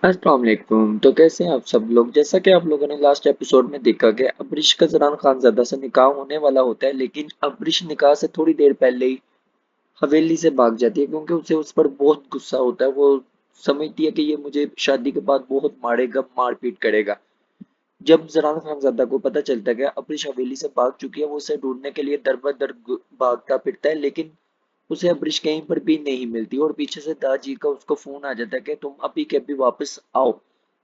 अस्सलाम वालेकुम। तो कैसे हैं आप सब लोग। जैसा कि आप लोगों ने लास्ट एपिसोड में देखा कि अब्रिश का ज़रान खानज़ादा से निकाह होने वाला होता है, लेकिन अब्रिश निकाह से थोड़ी देर पहले ही हवेली से भाग जाती है क्योंकि उसे उस पर बहुत गुस्सा होता है। वो समझती है कि ये मुझे शादी के बाद बहुत मारेगा, मारपीट करेगा। जब ज़रान खानज़ादा को पता चलता है कि अब्रिश हवेली से भाग चुकी है, वो उसे ढूंढने के लिए दर बदर भागता फिरता है, लेकिन उसे अब्रिश कहीं पर भी नहीं मिलती और पीछे से दाजी का उसको फोन आ जाता है कि तुम अभी के अभी वापस आओ।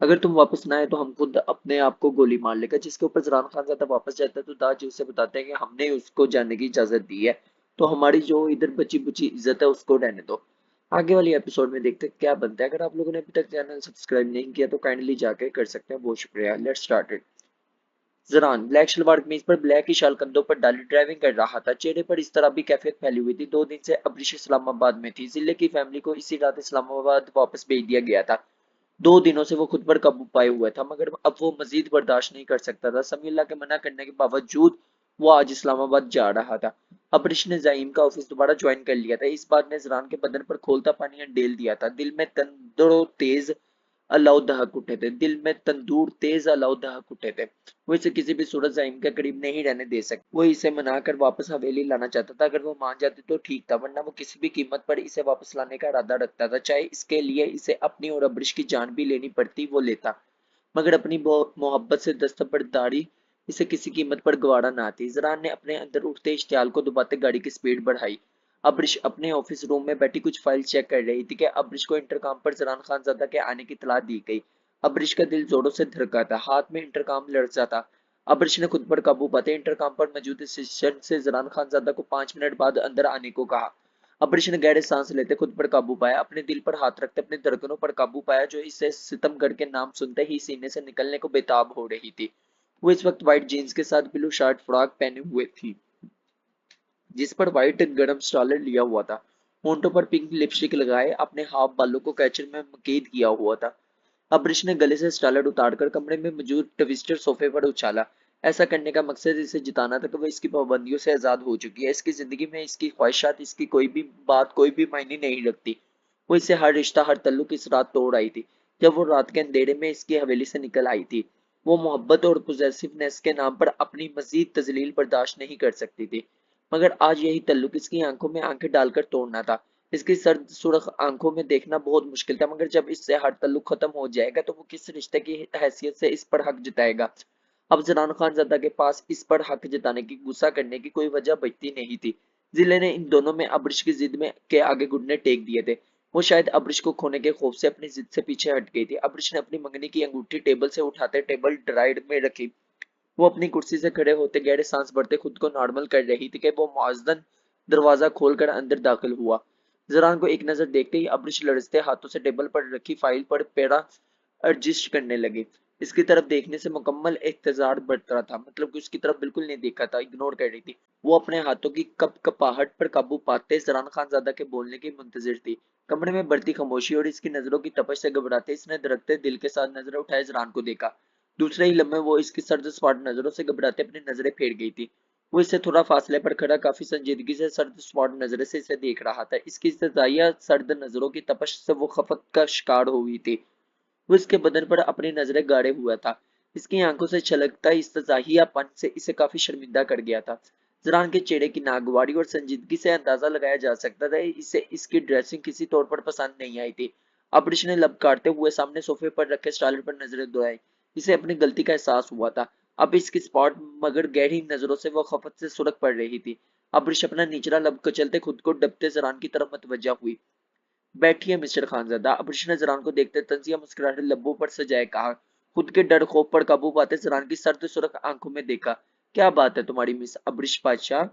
अगर तुम वापस ना आए तो हम खुद अपने आप को गोली मार लेगा। जिसके ऊपर जरान खान ज्यादा वापस जाता है तो दाजी उसे बताते हैं कि हमने उसको जाने की इजाजत दी है, तो हमारी जो इधर बची बुची इज्जत है उसको रहने दो। आगे वाली एपिसोड में देखते हैं क्या बनता है। अगर आप लोगों ने अभी तक चैनल सब्सक्राइब नहीं किया तो काइंडली जाके कर सकते हैं। बहुत शुक्रिया। Let's start. Zaran black shalwar kameez पर ब्लैक ही शाल कंधों पर डाली ड्राइविंग कर रहा था। चेहरे पर इस तरह भी कैफियत फैली हुई थी। 2 दिन से अब्रिश इस्लामाबाद में थी। जिले की फैमिली को इसी रात इस्लामाबाद वापस भेज दिया गया था। 2 दिनों से वो खुद पर काबू पाए हुआ था, मगर अब वो मजीद बर्दाश्त नहीं कर सकता था। समीउल्लाह के मना करने के बावजूद वो आज इस्लामाबाद जा रहा था। अब्रिश ने जाइम का ऑफिस दोबारा ज्वाइन कर लिया था। इस बात ने ज़रान के बदन पर खोलता पानी अंडेल दिया था। दिल में तंदुरो तेज अलाउ दहक उठे थे। दिल में तंदूर तेज अलाउ दहक उठे थे। वो इसे किसी भी सूरत जाइम के करीब नहीं रहने दे सकती। वो इसे मनाकर वापस हवेली लाना चाहता था। अगर वो मान जाती तो ठीक था, वरना वो किसी भी कीमत पर इसे वापस लाने का इरादा रखता था। चाहे इसके लिए इसे अपनी और अब्रिश की जान भी लेनी पड़ती, वो लेता। मगर अपनी मोहब्बत से दस्तबरदारी इसे किसी कीमत पर गवारा ना थी। जरान ने अपने अंदर उठते इश्तियाल को दबाते गाड़ी की स्पीड बढ़ाई। अब्रिश अपने ऑफिस रूम में बैठी कुछ फाइल चेक कर रही थी कि अब्रिश को इंटरकॉम पर जरान खानजादा के आने की इत्तला दी गई। अब्रिश का दिल जोरों से धड़का था, हाथ में इंटरकॉम लड़जा था। अब्रिश ने खुद पर काबू पाते इंटरकॉम पर मौजूद असिस्टेंट से जरान खानजादा को 5 मिनट बाद अंदर आने को कहा। अब्रिश ने गहरे सांस लेते खुद पर काबू पाया, अपने दिल पर हाथ रखते अपने धड़कनों पर काबू पाया जो इसे सितमगढ़ के नाम सुनते ही सीने से निकलने को बेताब हो रही थी। वो इस वक्त व्हाइट जीन्स के साथ ब्लू शर्ट फ्रॉक पहने हुए थी, जिस पर व्हाइट गरम स्टालर लिया हुआ था। होंठों पर पिंक लिपस्टिक लगाए अपने हाफ बालों को कैचर में मकीद किया हुआ था। अब्रिश ने गले से स्टालर उतारकर कमरे में मौजूद ट्विस्टर सोफे पर उछाला। ऐसा करने का मकसद इसे जिताना था कि वह इसकी पाबंदियों से आजाद हो चुकी है। इसकी जिंदगी में इसकी ख्वाहिशात, इसकी कोई भी बात कोई भी मायने नहीं रखती। वो इससे हर रिश्ता, हर तल्लुक इस रात तोड़ आई थी, जब वो रात के अंधेरे में इसकी हवेली से निकल आई थी। वो मोहब्बत और पोजेसिवनेस के नाम पर अपनी मजीद तजलील बर्दाश्त नहीं कर सकती थी, मगर आज यही तल्लुक इसकी आंखों में आंखें डालकर तोड़ना था। इसकी सर्द सुर्ख आंखों में देखना बहुत मुश्किल था, मगर जब इससे हर तल्लुक खत्म हो जाएगा तो वो किस रिश्ते की हैसियत से इस पर हक जताएगा। अब जनान खानजादा के पास इस पर हक जताने की, गुस्सा करने की कोई वजह बचती नहीं थी। जिले ने इन दोनों में अब्रिश की जिद में के आगे घुटने टेक दिए थे। वो शायद अब्रिश को खोने के खौफ से अपनी जिद से पीछे हट गई थी। अब्रिश ने अपनी मंगनी की अंगूठी टेबल से उठाते टेबल ड्राइड में रखी। वो अपनी कुर्सी से खड़े होते गहरे सांस भरते खुद को नॉर्मल कर रही थी कि वो मुअज्जन दरवाजा खोलकर अंदर दाखिल हुआ। जरान को एक नजर देखते ही अब्रिश लड़ते हाथों से टेबल पर रखी फाइल पर पैरा एडजस्ट करने लगी। इसकी तरफ देखने से मुकम्मल एहतजार बढ़ रहा था, मतलब कि उसकी तरफ बिल्कुल नहीं देखा था, इग्नोर कर रही थी। वो अपने हाथों की कपाहट पर काबू पाते जरान खानजादा के बोलने की मुंतजिर थी। कमरे में बढ़ती खामोशी और इसकी नजरों की तपश से घबराते इसने धड़कते दिल के साथ नजरें उठाए जरान को देखा। दूसरे ही लम्हे वो इसकी सर्द स्पॉट नजरों से घबराते अपनी नजरें फेर गई थी। वो इससे थोड़ा फासले पर खड़ा काफी संजीदगी से सर्द स्पॉट नजरें से इसे देख रहा था। इसकी इस्तदाइया सर्द नजरों की तपश से वो खफत का शिकार हुई थी। वो इसके बदन पर अपनी नजरें गाड़े हुआ था। इसकी आंखों से छलकता इस्तजाहियापन से इसे काफी शर्मिंदा कर गया था। जरान के चेहरे की नागवारी और संजीदगी से अंदाजा लगाया जा सकता था इसे इसकी ड्रेसिंग किसी तौर पर पसंद नहीं आई थी। अब्रिश ने लब काटते हुए सामने सोफे पर रखे स्टाइलर पर नजरें दौड़ाई। इसे अपनी गलती का एहसास हुआ था। अब इसकी स्पॉट मगर गहरी नजरों से वो खफत से सुरख पड़ रही थी। अब्रिश अपना निचला लब कुचलते खुद को डबते जरान की तरफ मतवज्जा हुई। बैठिए मिस्टर खानजादा। अब्रिश ने जरान को देखते तंजिया मुस्कुराहट लब्बों पर सजाए कहा। खुद के डर खौफ पर काबू पाते जरान की सर्द सुरख आंखों में देखा। क्या बात है तुम्हारी मिस अब्रिश बादशाह,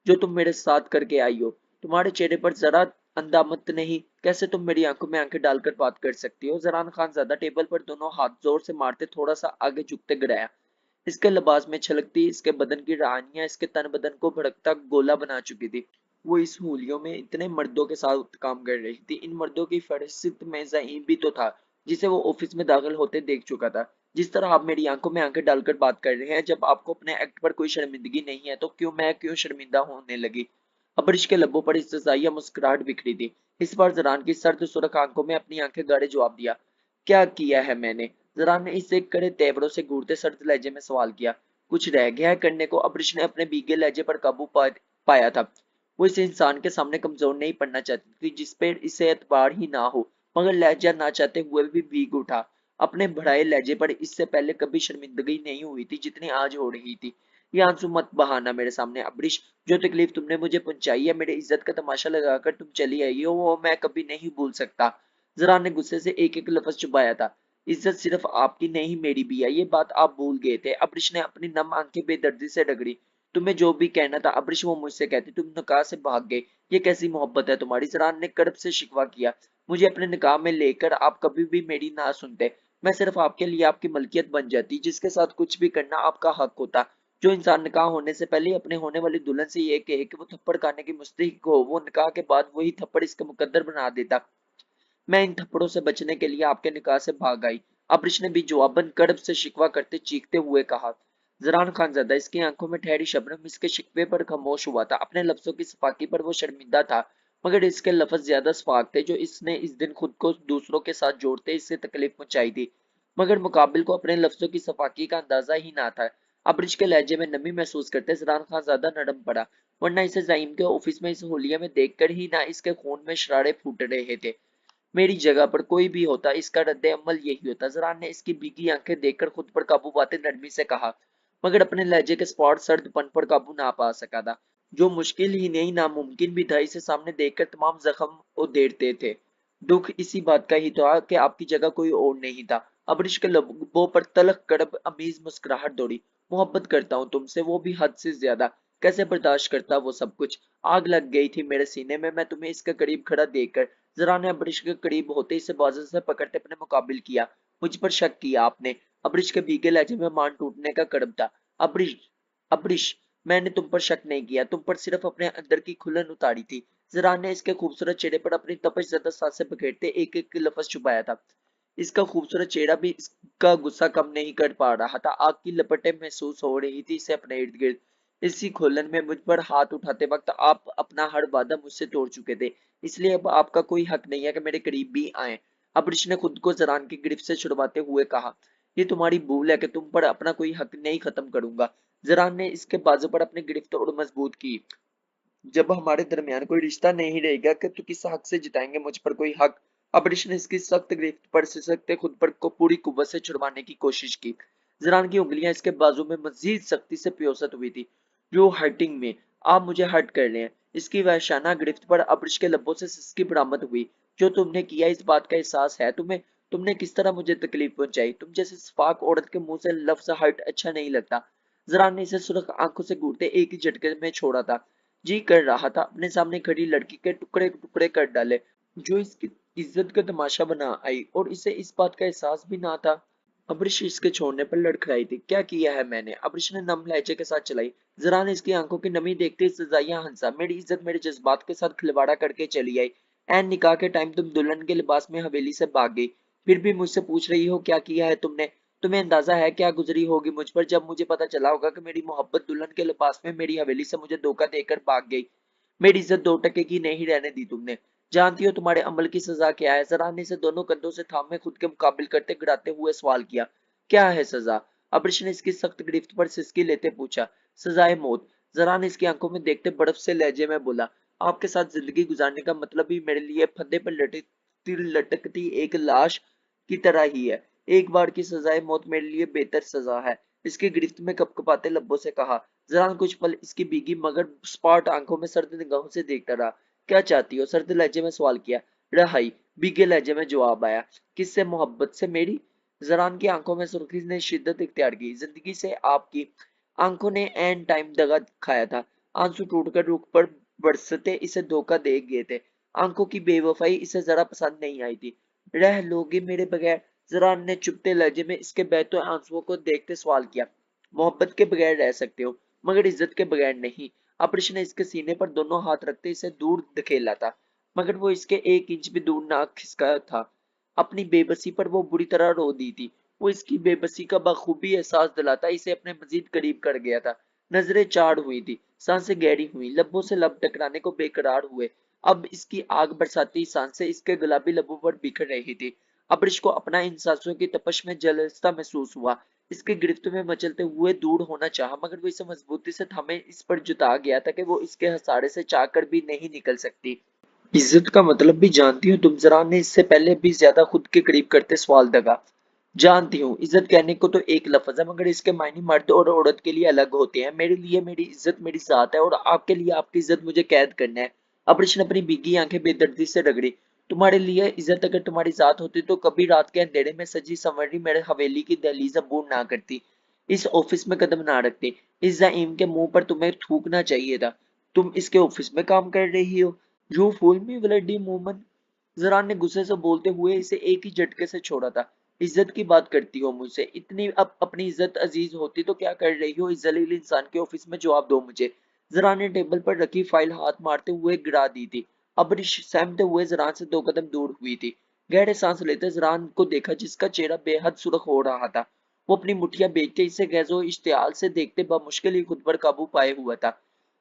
जो तुम मेरे साथ करके आई हो। तुम्हारे चेहरे पर जरा अंदामत नहीं। कैसे तुम मेरी आंखों में आंखें डालकर बात कर सकती हो। जरान खानजादा टेबल पर दोनों हाथ जोर से मारते थोड़ा सा आगे झुकते गिराया। इसके लिबास में छलकती इसके बदन की रानियां इसके तन बदन को भड़कता गोला बना चुकी थी। वो इस होलियों में इतने मर्दों के साथ काम कर रही थी। इन मर्दों की फहरिस्त में ज़हीम भी तो था, जिसे वो ऑफिस में दाखिल होते देख चुका था। जिस तरह आप मेरी आंखों में आंखें डालकर बात कर रहे हैं, जब आपको अपने एक्ट पर कोई शर्मिंदगी नहीं है तो क्यों शर्मिंदा होने लगी। अबरिश के लब्बों पर इस्तजाइया मुस्कुराहट बिखरी थी। इस बार जरान की सर्द सुरख आंखों में अपनी आंखें गाड़े जवाब दिया। क्या किया है मैंने? जरान ने इसे कड़े तेवरों से घूरते सर्द लहजे में सवाल किया। कुछ रह गया है करने को? अब्रिश ने अपने भीगे लहजे पर पाया था। वो इस इंसान के सामने कमजोर नहीं पड़ना चाहती थी जिस पे इसे एतबार ही ना हो, मगर लहजा ना चाहते हुए भी भीग उठा। अपने बढ़ाए लहजे पर इससे पहले कभी शर्मिंदगी नहीं हुई थी जितनी आज हो रही थी। ये आंसू मत बहाना मेरे सामने अब्रिश। जो तकलीफ तुमने मुझे पहुंचाई है, मेरे इज्जत का तमाशा लगाकर तुम चली आई हो, वो मैं कभी नहीं भूल सकता। जरा ने गुस्से से एक एक लफ्ज चुपाया था। इज्जत सिर्फ आपकी नहीं मेरी भी है, ये बात आप भूल गए थे। अब्रिश ने अपनी नम आंखें बेदर्दी से रगड़ी। तुम्हें जो भी कहना था अब्रिश वो मुझसे कहती, तुम निकाह से भाग गए। ये कैसी मोहब्बत है तुम्हारी? जरान ने कड़प से शिकवा किया। मुझे अपने निकाह में लेकर आप कभी भी मेरी ना सुनते। मैं सिर्फ आपके लिए आपकी मलकियत बन जाती, जिसके साथ कुछ भी करना आपका हक होता। जो इंसान निकाह होने से पहले अपने होने वाली दुल्हन से ये कहे कि वो थप्पड़ खाने की मुस्तहिक हो, वो निकाह के बाद वही थप्पड़ इसका मुकद्दर बना देता। मैं इन थप्पड़ों से बचने के लिए आपके निकाह से भाग आई। अब्रिश ने भी जवाबन कड़ब से शिकवा करते चीखते हुए कहा। जरान खानजादा इसकी आंखों में ठहरी शबनम इसके शिकवे पर खामोश हुआ था। अपने लफ्जों की सफाकी पर वो शर्मिंदा था, मगर इसके लफ्ज ज्यादा सफाक थे जो इसने इस दिन खुद को दूसरों के साथ जोड़ते इससे तकलीफ पहुंचाई थी, मगर मुकाबिल को अपने लफ्जों की सफाकी का अंदाजा ही ना था। अब्रिश के लहजे में नमी महसूस करते जरान खान ज्यादा नरम पड़ा, वरना इसे जाइम के ऑफिस में इस होलिया में देखकर ही ना इसके खून में शरारे फूट रहे थे। मेरी जगह पर कोई भी होता इसका रद्द अमल यही होता। जरान ने इसकी भीगी आंखें देखकर खुद पर काबू पाते नरमी से कहा, मगर अपने लहजे के स्पॉट सर्दपन पर काबू ना पा सका था। जो मुश्किल ही नहीं नामुमकिन भी था, इसे सामने देखकर तमाम जख्म उधेड़ते थे। दुख इसी बात का ही था कि आपकी जगह कोई और नहीं था। अबरिश के लबों पर तलख कड़ब अमीज मुस्कुराहट दौड़ी। मोहब्बत करता हूँ तुमसे, वो भी हद से ज्यादा। कैसे बर्दाश्त करता वो सब कुछ? आग लग गई थी मेरे सीने में मैं तुम्हें इसके करीब खड़ा देखकर। जरा ने अब्रिश के करीब होते इसे बाजू से पकड़ते अपने मुकाबिल किया। मुझ पर शक किया आपने? अब्रिश के भीगे लहजे में मान टूटने का कड़ब था। अब्रिश, अब्रिश, मैंने तुम पर शक नहीं किया, तुम पर सिर्फ अपने अंदर की खुलन उतारी थी। जरा ने इसके खूबसूरत चेहरे पर अपनी तपश ज़्यादा सांसें पकड़ते एक एक लफ्ज छुपाया था। इसका खूबसूरत चेहरा भी इसका गुस्सा कम नहीं कर पा रहा था। आग की लपटें महसूस हो रही थी इसे अपने इर्द गिर्द। इसी खोलन में मुझ पर हाथ उठाते वक्त आप अपना हर वादा मुझसे तोड़ चुके थे, इसलिए अब आपका कोई हक नहीं है कि मेरे करीब भी आए। अब्रिश ने खुद को जरान की गिरफ्त से छुड़वाते हुए कहा, ये तुम्हारी भूल है कि तुम पर अपना कोई हक नहीं खत्म करूंगा। जरान ने इसके बाजू पर अपनी गिरफ्त और मजबूत की। जब हमारे दरमियान कोई रिश्ता नहीं रहेगा कि तो किस हक से जिताएंगे मुझ पर कोई हक? अबरीश ने इसकी सख्त गिरफ्त पर सिसकते खुद पर को पूरी कुव्वत से छुड़वाने की कोशिश की। जरान की उंगलियां इसके बाजू में मजीद सख्ती से प्योसत हुई थी। यू हर्टिंग में, आप मुझे हर्ट कर रहे हैं। इसकी वहशाना गिरफ्त पर अबरीश के लब्बों से सिसकी बरामद हुई। जो तुमने किया इस बात का एहसास है तुम्हें? तुमने किस तरह मुझे तकलीफ पहुंचाई? तुम जैसे सफाक औरत के मुंह से लफ्ज हर्ट अच्छा नहीं लगता। जरान ने इसे सुर्ख आंखों से घूरते एक ही झटके में छोड़ा था। जी कर रहा था अपने सामने खड़ी लड़की के टुकड़े टुकड़े कर डाले, जो इसकी इज्जत का तमाशा बना आई, और इसे इस बात का एहसास भी ना था। अब्रिश इसके छोड़ने पर लड़खड़ाई थी। क्या किया है मैंने? अब्रिश ने नम लहजे के साथ चलाई। जरा ने इसकी आंखों की नमी देखते सजाइया हंसा। मेरी इज्जत मेरे जज्बात के साथ खिलवाड़ा करके चली आई। एन निकाह के टाइम तुम दुल्हन के लिबास में हवेली से भाग गई, फिर भी मुझसे पूछ रही हो क्या किया है तुमने? तुम्हें अंदाजा है क्या गुजरी होगी मुझ पर जब मुझे पता चला होगा कि मेरी मोहब्बत दुल्हन के लिबास में मेरी हवेली से मुझे धोखा देकर भाग गई। मेरी इज्जत 2 टके की नहीं रहने दी तुमने। जानती हो तुम्हारे अमल की सजा क्या है? जरा ने इसे दोनों कंधों से थामे खुद के मुकाबिल करते गिराते हुए सवाल किया। क्या है सजा? अब्रिश ने इसकी सख्त गिरफ्त पर सिसकी लेते पूछा। सजाए मौत। जरा ने इसकी आंखों में देखते बर्फ से लहजे में बोला। आपके साथ जिंदगी गुजारने का मतलब ही मेरे लिए फंदे पर लटकती लटकती एक लाश की तरह ही है। एक बार की सजाए मौत मेरे लिए बेहतर सजा है। इसकी गिरफ्त में कपकपाते लब्बों से कहा। जरान कुछ पल इसकी भीगी मगर स्पॉट आंखों में सर्द निगाहों से देखता रहा। क्या चाहती हो? सर्द लहजे में सवाल किया। रहाई, भीगे लहजे में जवाब आया। किससे? मोहब्बत से मेरी? जरान की आंखों में सुर्खी ने शिद्दत इख्तियार की। जिंदगी से आपकी? आंखों ने एन टाइम दगा खाया था। आंसू टूटकर रुख पर बरसते इसे धोखा दे गए थे। आंखों की बेवफाई इसे जरा पसंद नहीं आई थी। रह लोगे मेरे बगैर? जरान ने चुपते लहजे में इसके बहते आंसुओं को देखते सवाल किया। मोहब्बत के बगैर रह सकते हो, मगर इज्जत के बगैर नहीं। अब्रिश ने इसके सीने पर दोनों हाथ रखते इसे दूर धकेला था, मगर वो इसके 1 इंच भी दूर ना खिसका था। अपनी बेबसी पर वो बुरी तरह रो दी थी। वो इसकी बेबसी का बखूबी एहसास दिलाता इसे अपने मजीद करीब कर गया था। नजरें चाड़ हुई थी, सांसें गहरी हुई, लब्बों से लब टकराने को बेकरार हुए। अब इसकी आग बरसाती सांसें इसके गुलाबी लबों पर बिखर रही थी। अब्रिश को अपना इन सांसों की तपश में जलसा महसूस हुआ। इसकी गिरफ्त में मचलते हुए दूर होना चाहा, मगर वो इसे मजबूती से थामे इस पर जुटा गया था कि वो इसके हसाड़े से चाहकर भी नहीं निकल सकती। इज्जत का मतलब भी जानती हो तुम? जरा ने इससे पहले भी ज्यादा खुद के करीब करते सवाल दगा। जानती हूँ, इज्जत कहने को तो एक लफ्ज है, मगर इसके मायने मर्द और औरत के लिए अलग होते हैं। मेरे लिए मेरी इज्जत मेरी जात है, और आपके लिए आपकी इज्जत मुझे कैद करना है। अबरीश ने अपनी भीगी आंखें बेदर्दी से रगड़ी। तुम्हारे लिए इज्जत अगर तुम्हारी जात होती तो कभी रात के अंधेरे में सजी संवरी मेरे हवेली की दहलीज अबूर ना करती, इस ऑफिस में कदम ना रखती। इस जाइम के मुंह पर तुम्हें थूकना चाहिए था। तुम इसके ऑफिस में काम कर रही हो। You fool me bloody woman. Zaran ने गुस्से से बोलते हुए इसे एक ही झटके से छोड़ा था। इज्जत की बात करती हो मुझसे? इतनी अब अपनी इज्जत अजीज होती तो क्या कर रही हो इस जलील इंसान के ऑफिस में? जवाब दो मुझे। जरान ने टेबल पर रखी फाइल हाथ मारते हुए गिरा दी थी। अबरिश सहमते हुए जरान से 2 कदम दूर हुई थी। गहरे सांस लेते जरान को देखा, जिसका चेहरा बेहद सुर्ख हो रहा था। वो अपनी मुठिया बेचते इसे गैजो इश्तियाल से देखते बमुश्किल ही खुद पर काबू पाए हुआ था।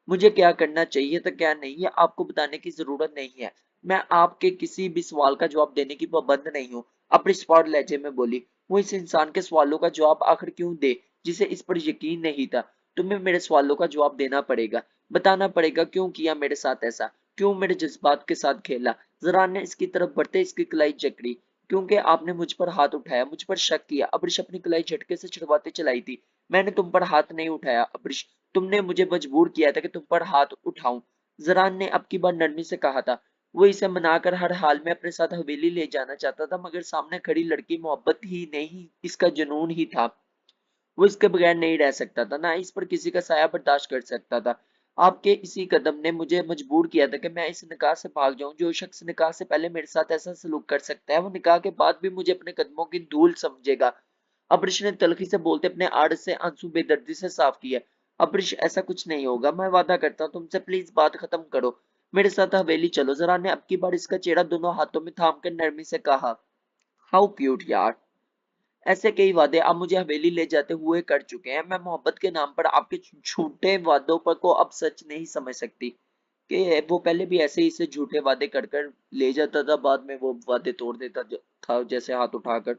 मुझे क्या करना चाहिए था क्या नहीं है आपको बताने की जरूरत नहीं है। मैं आपके किसी भी सवाल का जवाब देने की पाबंद नहीं हूँ। अपनी स्पॉट लहजे में बोली। वो इस इंसान के सवालों का जवाब आखिर क्यों दे जिसे इस पर यकीन नहीं था? तुम्हें मेरे सवालों का जवाब देना पड़ेगा, बताना पड़ेगा क्यों किया मेरे साथ ऐसा, क्यों मेरे जज्बात के साथ खेला। जरान ने इसकी तरफ बढ़ते इसकी कलाई जकड़ी। क्योंकि आपने मुझ पर हाथ उठाया, मुझ पर शक किया। अब्रिश अपनी कलाई झटके से छुड़वाते चलाई थी। मैंने तुम पर हाथ नहीं उठाया अब्रिश, तुमने मुझे मजबूर किया था कि तुम पर हाथ उठाऊं। जरान ने अब की बार नरमी से कहा था। वो इसे मनाकर हर हाल में अपने साथ हवेली ले जाना चाहता था, मगर सामने खड़ी लड़की मोहब्बत ही नहीं इसका जुनून ही था। वो इसके बगैर नहीं रह सकता था, ना इस पर किसी का साया बर्दाश्त कर सकता था। आपके इसी कदम ने मुझे मजबूर किया था कि मैं इस निकाह से भाग जाऊं। जो शख्स निकाह से पहले मेरे साथ ऐसा सलूक कर सकता है, वो निकाह के बाद भी मुझे अपने कदमों की धूल समझेगा। अब्रिश ने तलखी से बोलते अपने आड़ से आंसू बेदर्दी से साफ किया। अब्रिश, ऐसा कुछ नहीं होगा, मैं वादा करता हूँ तुमसे, प्लीज बात खत्म करो। मेरे साथ हवेली चलो। जरा ने अब की बार इसका चेहरा दोनों हाथों में थाम कर नरमी से कहा। हाउ क्यूट यार। ऐसे कई वादे आप मुझे हवेली ले जाते हुए कर चुके हैं। मैं मोहब्बत के नाम पर आपके झूठे वादों पर को अब सच नहीं समझ सकती कि वो पहले भी ऐसे ही से झूठे वादे कर कर ले जाता था, बाद में वो वादे तोड़ देता था, जैसे हाथ उठाकर।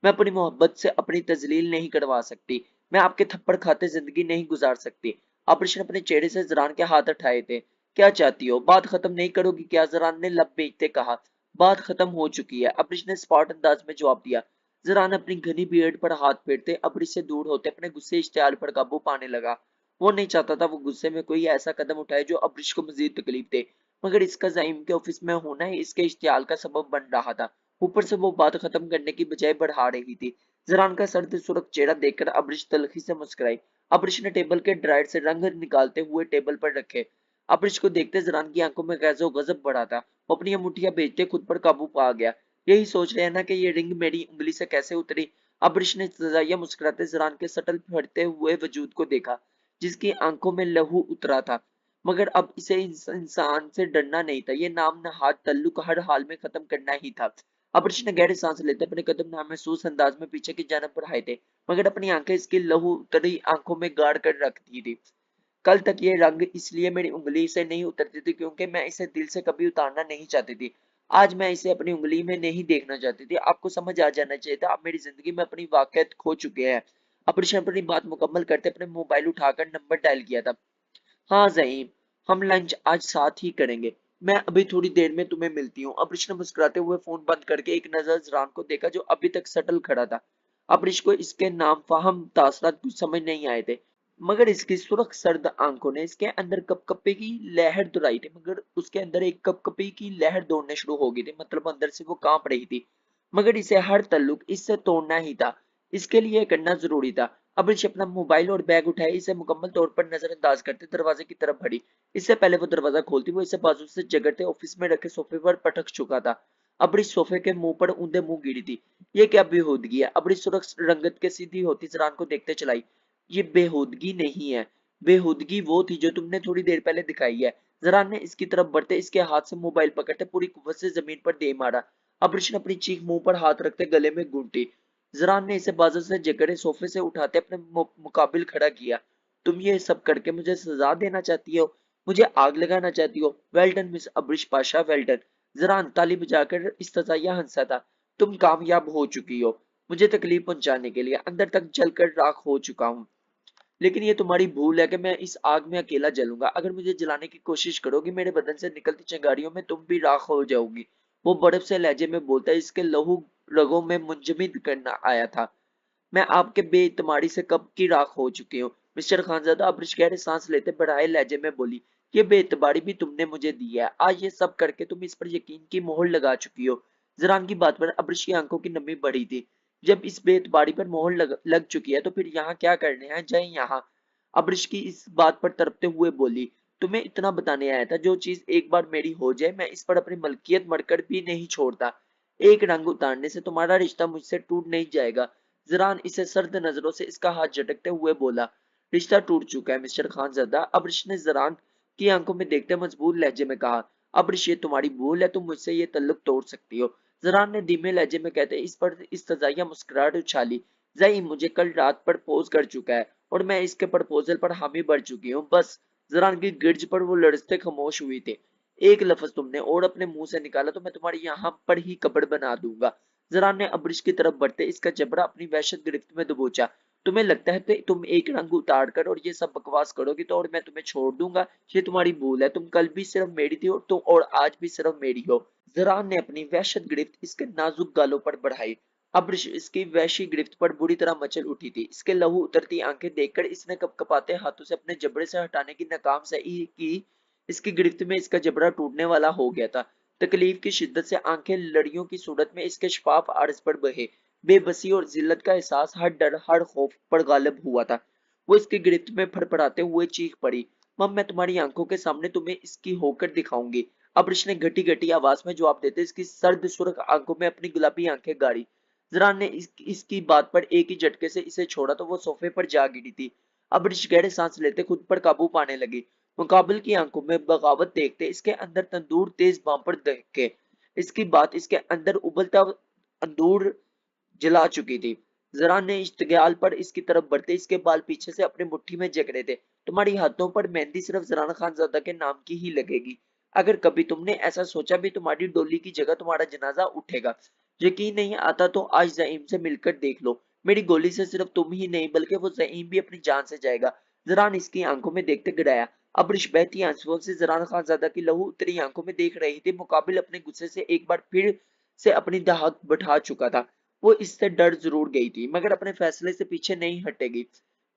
मैं अपनी मोहब्बत से अपनी तजलील नहीं करवा सकती। मैं आपके थप्पड़ खाते जिंदगी नहीं गुजार सकती। ऑपरेशन अपने चेहरे से जरान के हाथ हटाए थे। क्या चाहती हो? बात खत्म नहीं करोगी क्या? जरान ने लब बेचते कहा। बात खत्म हो चुकी है, ऑपरेशन ने स्पॉट अंदाज में जवाब दिया। जरान अपनी घनी बियर्ड पर हाथ फेरते अब्रिश से दूर होते अपने गुस्से इश्तियाल पर काबू पाने लगा। वो नहीं चाहता था वो गुस्से में कोई ऐसा कदम उठाए जो अब्रिश को मजीद तकलीफ दे, मगर इसका जाइम के ऑफिस में होना ही इसके इश्तियाल का सबब बन रहा था। ऊपर से वो बात खत्म करने की बजाय बढ़ा रही थी। जरान का सर्द सुरख चेहरा देखकर अब्रिश तलखी से मुस्कुराई। अब्रिश ने टेबल के ड्रायर से रंग निकालते हुए टेबल पर रखे। अब्रिश को देखते जरान की आंखों में गैजो गजब बढ़ा था। वो अपनी मुठियां भेजते खुद पर काबू पा गया। यही सोच रहे हैं ना कि ये रिंग मेरी उंगली से कैसे उतरी? अब्रिश ने सजाइया मुस्कुराते जरान के सटल फटते हुए वजूद को देखा, जिसकी आंखों में लहू उतरा था। मगर अब इसे इंसान से डरना नहीं था, ये नाम नहाद तल्लुक हर हाल में खत्म करना ही था। अब्रिश ने गहरी सांस लेते अपने कदम नामहसूस अंदाज में पीछे की जानब बढ़ाए थे, मगर अपनी आंखें इसकी लहू उतरी आंखों में गाड़ कर रखती थी। कल तक ये रंग इसलिए मेरी उंगली से नहीं उतरती थी क्योंकि मैं इसे दिल से कभी उतारना नहीं चाहती थी। आज मैं इसे अपनी उंगली में नहीं देखना चाहती थी। आपको समझ आ जाना चाहिए था, आप मेरी जिंदगी में अपनी वाकईत खो चुके हैं। अब्रिश ने अपनी बात मुकम्मल करते अपने मोबाइल उठाकर नंबर डायल किया था। हाँ ज़हीम, हम लंच आज साथ ही करेंगे। मैं अभी थोड़ी देर में तुम्हें मिलती हूँ। अब्रिश ने मुस्कुराते हुए फोन बंद करके एक नजर जरान को देखा, जो अभी तक सटल खड़ा था। अब्रिश को इसके नाम फाहम तासरात कुछ समझ नहीं आए थे, मगर इसकी सुर्ख सर्द आंखों ने इसके अंदर कपकपी की लहर दौड़ाई थी। मगर उसके अंदर एक कपकपी की लहर दौड़ने शुरू हो गई थी, मतलब अंदर से वो कांप रही थी। मगर इसे हर तल्लुक इससे तोड़ना ही था, इसके लिए करना जरूरी था। अब्रिश अपना मोबाइल और बैग उठाए इसे मुकम्मल तौर पर नजरअंदाज करते दरवाजे की तरफ बढ़ी। इससे पहले वो दरवाजा खोलती वो इसे बाजू से जगड़ते ऑफिस में रखे सोफे पर पटक चुका था। अब्रिश सोफे के मुंह पर ऊंधे मुंह गिरी थी। ये क्या बेहूदगी है? अब्रिश सुरख रंगत के सीधी होती जरान को देखते चलाई। ये बेहूदगी नहीं है, बेहूदगी वो थी जो तुमने थोड़ी देर पहले दिखाई है। जरान ने इसकी तरफ बढ़ते इसके हाथ से मोबाइल पकड़ते पूरी कुव्वत से जमीन पर दे मारा। अब्रिश ने अपनी चीख मुंह पर हाथ रखते गले में घूंटी। जरान ने इसे बाजू से जकड़े सोफे से उठाते अपने मुकाबिल खड़ा किया। तुम ये सब करके मुझे सजा देना चाहती हो, मुझे आग लगाना चाहती हो? Well done miss Abrish Pasha, well done. Zaran ताली बजाकर इस्तजाया हंसा था। तुम कामयाब हो चुकी हो मुझे तकलीफ पहुंचाने के लिए, अंदर तक जलकर राख हो चुका हूँ। लेकिन ये तुम्हारी भूल है कि मैं इस आग में अकेला जलूंगा। अगर मुझे जलाने की कोशिश करोगी, मेरे बदन से निकलती चिंगारियों में तुम भी राख हो जाओगी। वो बर्फ से लहजे में बोलता है, इसके लहू रगों में मुंजमद करना आया था। मैं आपके बेइतमारी से कब की राख हो चुकी हूँ। मिस्टर खानजादा अब्रिश गहरे सांस लेते बढ़ाए लहजे में बोली, ये बेइतबारी भी तुमने मुझे दी है। आज ये सब करके तुम इस पर यकीन की मोहर लगा चुकी हो। जरान की बात पर अब्रिश की आंखों की नमी बढ़ी थी। जब इस बेइतबारी पर मोहर लग चुकी है तो फिर यहाँ क्या करने हैं, जाए यहाँ। अब्रिश की इस बात पर तड़पते हुए बोली, तुम्हें इतना बताने आया था, जो चीज एक बार मेरी हो जाए मैं इस पर अपनी मलकियत मरकर भी नहीं छोड़ता। एक रंग उतारने से तुम्हारा रिश्ता मुझसे टूट नहीं जाएगा। जरान इसे सर्द नजरों से इसका हाथ झटकते हुए बोला, रिश्ता टूट चुका है मिस्टर खानजादा। अब्रिश ने जरान की आंखों में देखते मजबूर लहजे में कहा, अब्रिश ये तुम्हारी भूल है, तुम मुझसे ये तल्लुक तोड़ सकती हो। जरान ने धीमे लहजे में कहते इस पर इस्तजाइया मुस्कुराहट उछाली, जई मुझे कल रात प्रपोज कर चुका है और मैं इसके प्रपोजल पर हामी भर चुकी हूँ। बस। जरान की गिरज पर वो लड़ते खामोश हुई थे। एक लफ्ज तुमने और अपने मुंह से निकाला तो मैं तुम्हारी यहाँ पर ही कब्र बना दूंगा। जरान ने अब्रिश की तरफ बढ़ते इसका जबड़ा अपनी वहशत गिरफ्त में दबोचा। तुम्हें लगता है कि तुम एक रंग उतार कर और ये सब बकवास करोगी तो और मैं तुम्हें छोड़ दूंगा? ये तुम्हारी भूल है। तुम कल भी सिर्फ मेरी थी और तुम और आज भी सिर्फ मेरी हो। जरान ने अपनी वहशत गिरफ्त इसके नाजुक गालों पर बढ़ाई। अब्रिश इसकी वहशी गिरफ्त पर बुरी तरह मचल उठी थी। इसके लहू उतरती आंखें देखकर इसने कपकपाते हाथों से अपने जबड़े से हटाने की नाकाम सही की। इसकी गिरफ्त में इसका जबड़ा टूटने वाला हो गया था। तकलीफ की शिद्दत से आंखें लड़ियों की सूरत में इसके शफाफ अर्ज पर बहे। बेबसी और जिल्लत का एहसास हर डर हर खौफ पर गालिब हुआ था। वो इसकी गिरफ्त में फड़फड़ाते हुए चीख पड़ी, मम मैं तुम्हारी आंखों के सामने तुम्हें इसकी होकर दिखाऊंगी। अब्रिश ने घटी घटी आवाज में जवाब देते इसकी सर्द सुर्ख आंखों में अपनी गुलाबी आंखें गाड़ी। जरान ने इसकी बात पर एक ही झटके से इसे छोड़ा तो वो सोफे पर जा गिरी थी। अब्रिश गहरे सांस लेते खुद पर काबू पाने लगी। मुकाबिल की आंखों में बगावत देखते इसके अंदर तंदूर तेज बांपड़ दहके। इसकी बात इसके अंदर उबलता अंदूर जला चुकी थी। जरान ने इश्तिगाल पर इसकी तरफ बढ़ते इसके बाल पीछे से अपनी मुट्ठी में जकड़े थे। तुम्हारी हाथों पर मेहंदी सिर्फ जरान खानजादा के नाम की ही लगेगी। अगर कभी तुमने ऐसा सोचा भी तुम्हारी डोली की जगह तुम्हारा जनाजा उठेगा। यकीन नहीं आता तो आज जईम से मिलकर देख लो। मेरी गोली से सिर्फ तुम ही नहीं बल्कि वो जईम भी अपनी जान से जाएगा। जरान इसकी आंखों में देखते गिराया। अब्रिश बहती आंसुओं से जरान खानजादा की लहू उतरी आंखों में देख रही थी। मुकाबिल अपने गुस्से से एक बार फिर से अपनी दहाक बैठा चुका था। वो इससे डर जरूर गई थी मगर अपने फैसले से पीछे नहीं हटेगी।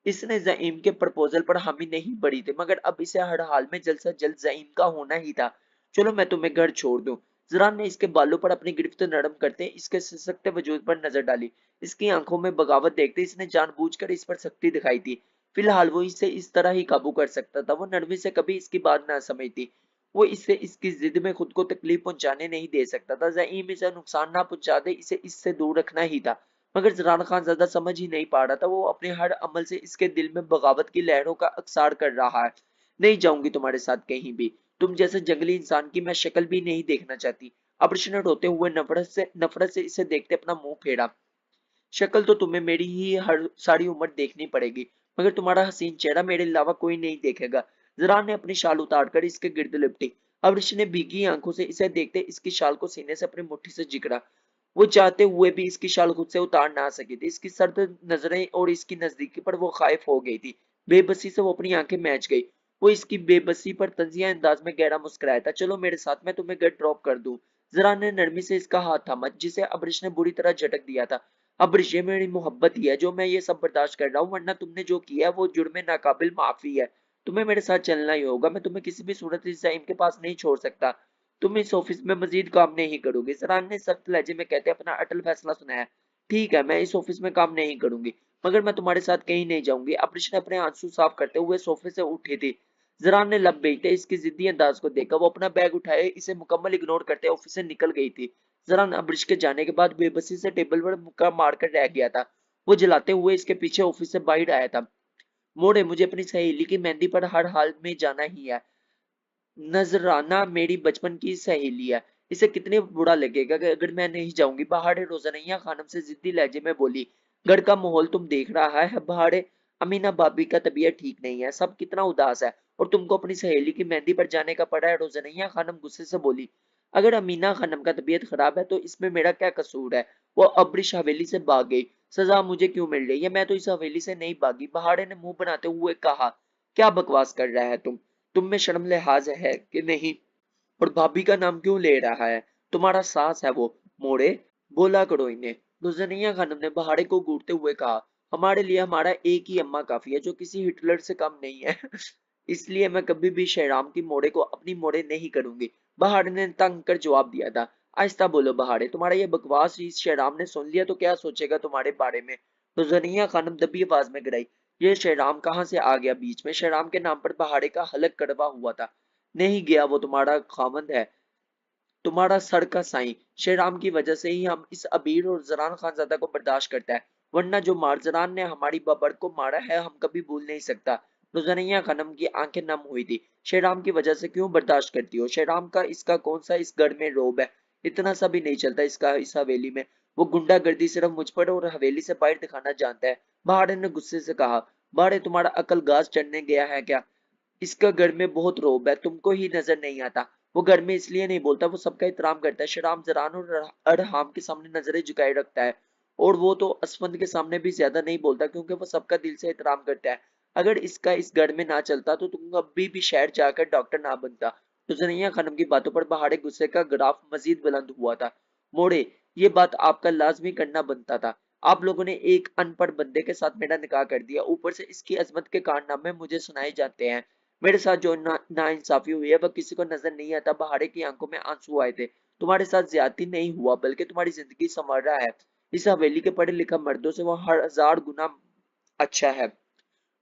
इसने ज़ईम के प्रपोजल पर हामी नहीं भरी थी मगर अब इसे हर हाल में जल्द से जल्द ज़ईम का होना ही था। चलो मैं तुम्हें घर छोड़ दूं। जरान ने इसके बालों पर अपनी गिरफ्त नरम करते इसके सशक्त वजूद पर नजर डाली। इसकी आंखों में बगावत देखते इसने जानबूझकर इस पर सख्ती दिखाई थी। फिलहाल वो इसे इस तरह ही काबू कर सकता था। वो नरमी से कभी इसकी बात ना समझती। वो इससे इसकी जिद में खुद को तकलीफ पहुंचाने नहीं दे सकता था। ज़ईम इसे नुकसान ना पहुंचा दे इसे इससे दूर रखना ही था। मगर जरान खान ज्यादा समझ ही नहीं पा रहा था। वो अपने हर अमल से इसके दिल में बगावत की लहरों का अक्सार कर रहा है। नहीं जाऊंगी तुम्हारे साथ कहीं भी। तुम जैसे जंगली इंसान की मैं शक्ल भी नहीं देखना चाहती। अब्रिश ने रोते हुए नफरत से इसे देखते अपना मुंह फेरा। शक्ल तो तुम्हें मेरी ही हर सारी उम्र देखनी पड़ेगी मगर तुम्हारा हसीन चेहरा मेरे अलावा कोई नहीं देखेगा। जरान ने अपनी शाल उतारकर इसके गिर्द लिपटी। अब्रिश ने भीगी आंखों से इसे देखते इसकी शाल को सीने से अपनी मुट्ठी से जिगरा। वो चाहते हुए भी इसकी शाल खुद से उतार ना सकी थी। इसकी सर्द नजरें और इसकी नजदीकी पर वो खाइफ हो गई थी। बेबसी से वो अपनी आंखें मैच गई। वो इसकी बेबसी पर तंजिया अंदाज में गहरा मुस्कुराया था। चलो मेरे साथ, मैं तुम्हें घर ड्रॉप कर दूं। जरा ने नरमी से इसका हाथ थामा जिसे अब्रिश ने बुरी तरह झटक दिया था। अब्रिश ये मेरी मोहब्बत ही है जो मैं ये सब बर्दाश्त कर रहा हूँ, वरना तुमने जो किया है वो जुर्म नाकाबिल माफी है। तुम्हें मेरे साथ चलना ही होगा। मैं तुम्हें किसी भी सूरत इस जाइम के पास नहीं छोड़ सकता। तुम इस ऑफिस में मजीद काम नहीं करोगे। सरान ने सख्त लहजे में कहते अपना अटल फैसला सुनाया। ठीक है, मैं इस ऑफिस में काम नहीं करूंगी मगर मैं तुम्हारे साथ कहीं नहीं जाऊंगी। अब्रिश ने अपने आंसू साफ करते हुए सोफे से उठी थी। जरान ने लब बेचते इसकी जिद्दी अंदाज को देखा। वो अपना बैग उठाए इसे मुकम्मल इग्नोर करते ऑफिस से निकल गई थी। जरान अब्रिश के जाने के बाद बेबसी से टेबल पर मुक्का मारकर रह गया था। वो जलाते हुए इसके पीछे ऑफिस से बाहर आया था। मोड़े, मुझे अपनी सहेली की मेहंदी पर हर हाल में जाना ही है। नजराना मेरी बचपन की सहेली है। इसे कितने बुरा लगेगा कि अगर मैं नहीं जाऊंगी। बहारे रोज़ानिया खानम से जिद्दी लहजे में बोली। घर का माहौल तुम देख रहा है बहारे। अमीना भाभी का तबीयत ठीक नहीं है, सब कितना उदास है और तुमको अपनी सहेली की मेहंदी पर जाने का पड़ा है। रोज़ानिया खानम गुस्से से बोली। अगर अमीना खानम का तबीयत खराब है तो इसमें मेरा क्या कसूर है? वो अब्रिश हवेली से भाग गई। सजा मुझे क्यों मिल रही है? मैं तो इस हवेली से नहीं भागी। बहाड़े ने मुंह बनाते हुए कहा। क्या बकवास कर रहा है तुम? तुम में शर्म लिहाज है कि नहीं? और भाभी का नाम क्यों ले रहा है? तुम्हारा सास है वो। मोड़े, बोला करो इन्हें। रुजनिया खानम ने बहाड़े को घूरते हुए कहा। हमारे लिए हमारा एक ही अम्मा काफी है, जो किसी हिटलर से कम नहीं है। इसलिए मैं कभी भी शहराम की मोड़े को अपनी मोड़े नहीं करूंगी। बहाड़े ने तंग कर जवाब दिया था। आहिस्ता बोलो बहाड़े, तुम्हारा ये बकवास इस शहराम ने सुन लिया तो क्या सोचेगा तुम्हारे बारे में? रुजनिया खानम दबी आवाज में गिराई। ये शहराम कहाँ से आ गया बीच में? शहराम के नाम पर बहाड़े का हलक कड़वा हुआ था। नहीं गया, वो तुम्हारा खामंद है, तुम्हारा सर का साईं। शेराम की वजह से ही हम इस अबीर और जरान खानजादा को बर्दाश्त करता है, वरना जो मारजरान ने हमारी बबर को मारा है हम कभी भूल नहीं सकता। रुजनिया खनम की आंखें नम हुई थी। शेराम की वजह से क्यों बर्दाश्त करती हो? शेराम का इसका कौन सा इस घर में रोब है? इतना सा भी नहीं चलता इसका इस हवेली में। वो गुंडागर्दी सिर्फ मुझ पर और हवेली से बाहर दिखाना जानता है। बहाड़े ने गुस्से से कहा। बहाड़े, तुम्हारा अकल गाज चढ़ने गया है क्या? इसका घर में बहुत रोब है, तुमको ही नजर नहीं आता। वो घर में इसलिए नहीं बोलता, वो सबका एहतराम करता है। शराम जरान और अरहाम के सामने नजरें झुकाए रखता है, और वो तो असफंद के सामने भी ज्यादा नहीं बोलता, क्योंकि वो सबका दिल से एहतराम करता है। अगर इसका इस घर में ना चलता तो तुम अभी भी शहर जाकर डॉक्टर ना बनता। तो जनिया खानम की बातों पर बहाड़े गुस्से का ग्राफ मजीद बुलंद हुआ था। मोड़े, ये बात आपका लाजमी करना बनता था। आप लोगों ने एक अनपढ़ बंदे के साथ मेरा निकाह कर दिया, ऊपर से इसकी अजमत के कारनामे मुझे सुनाए जाते हैं। मेरे साथ जो नाइंसाफी हुई है वह किसी को नजर नहीं आता। बहारे की आंखों में आंसू आए थे। तुम्हारे साथ ज्यादती नहीं हुआ, बल्कि तुम्हारी जिंदगी संवर रहा है। इस हवेली के पढ़े लिखा मर्दों से वो हर हजार गुना अच्छा है।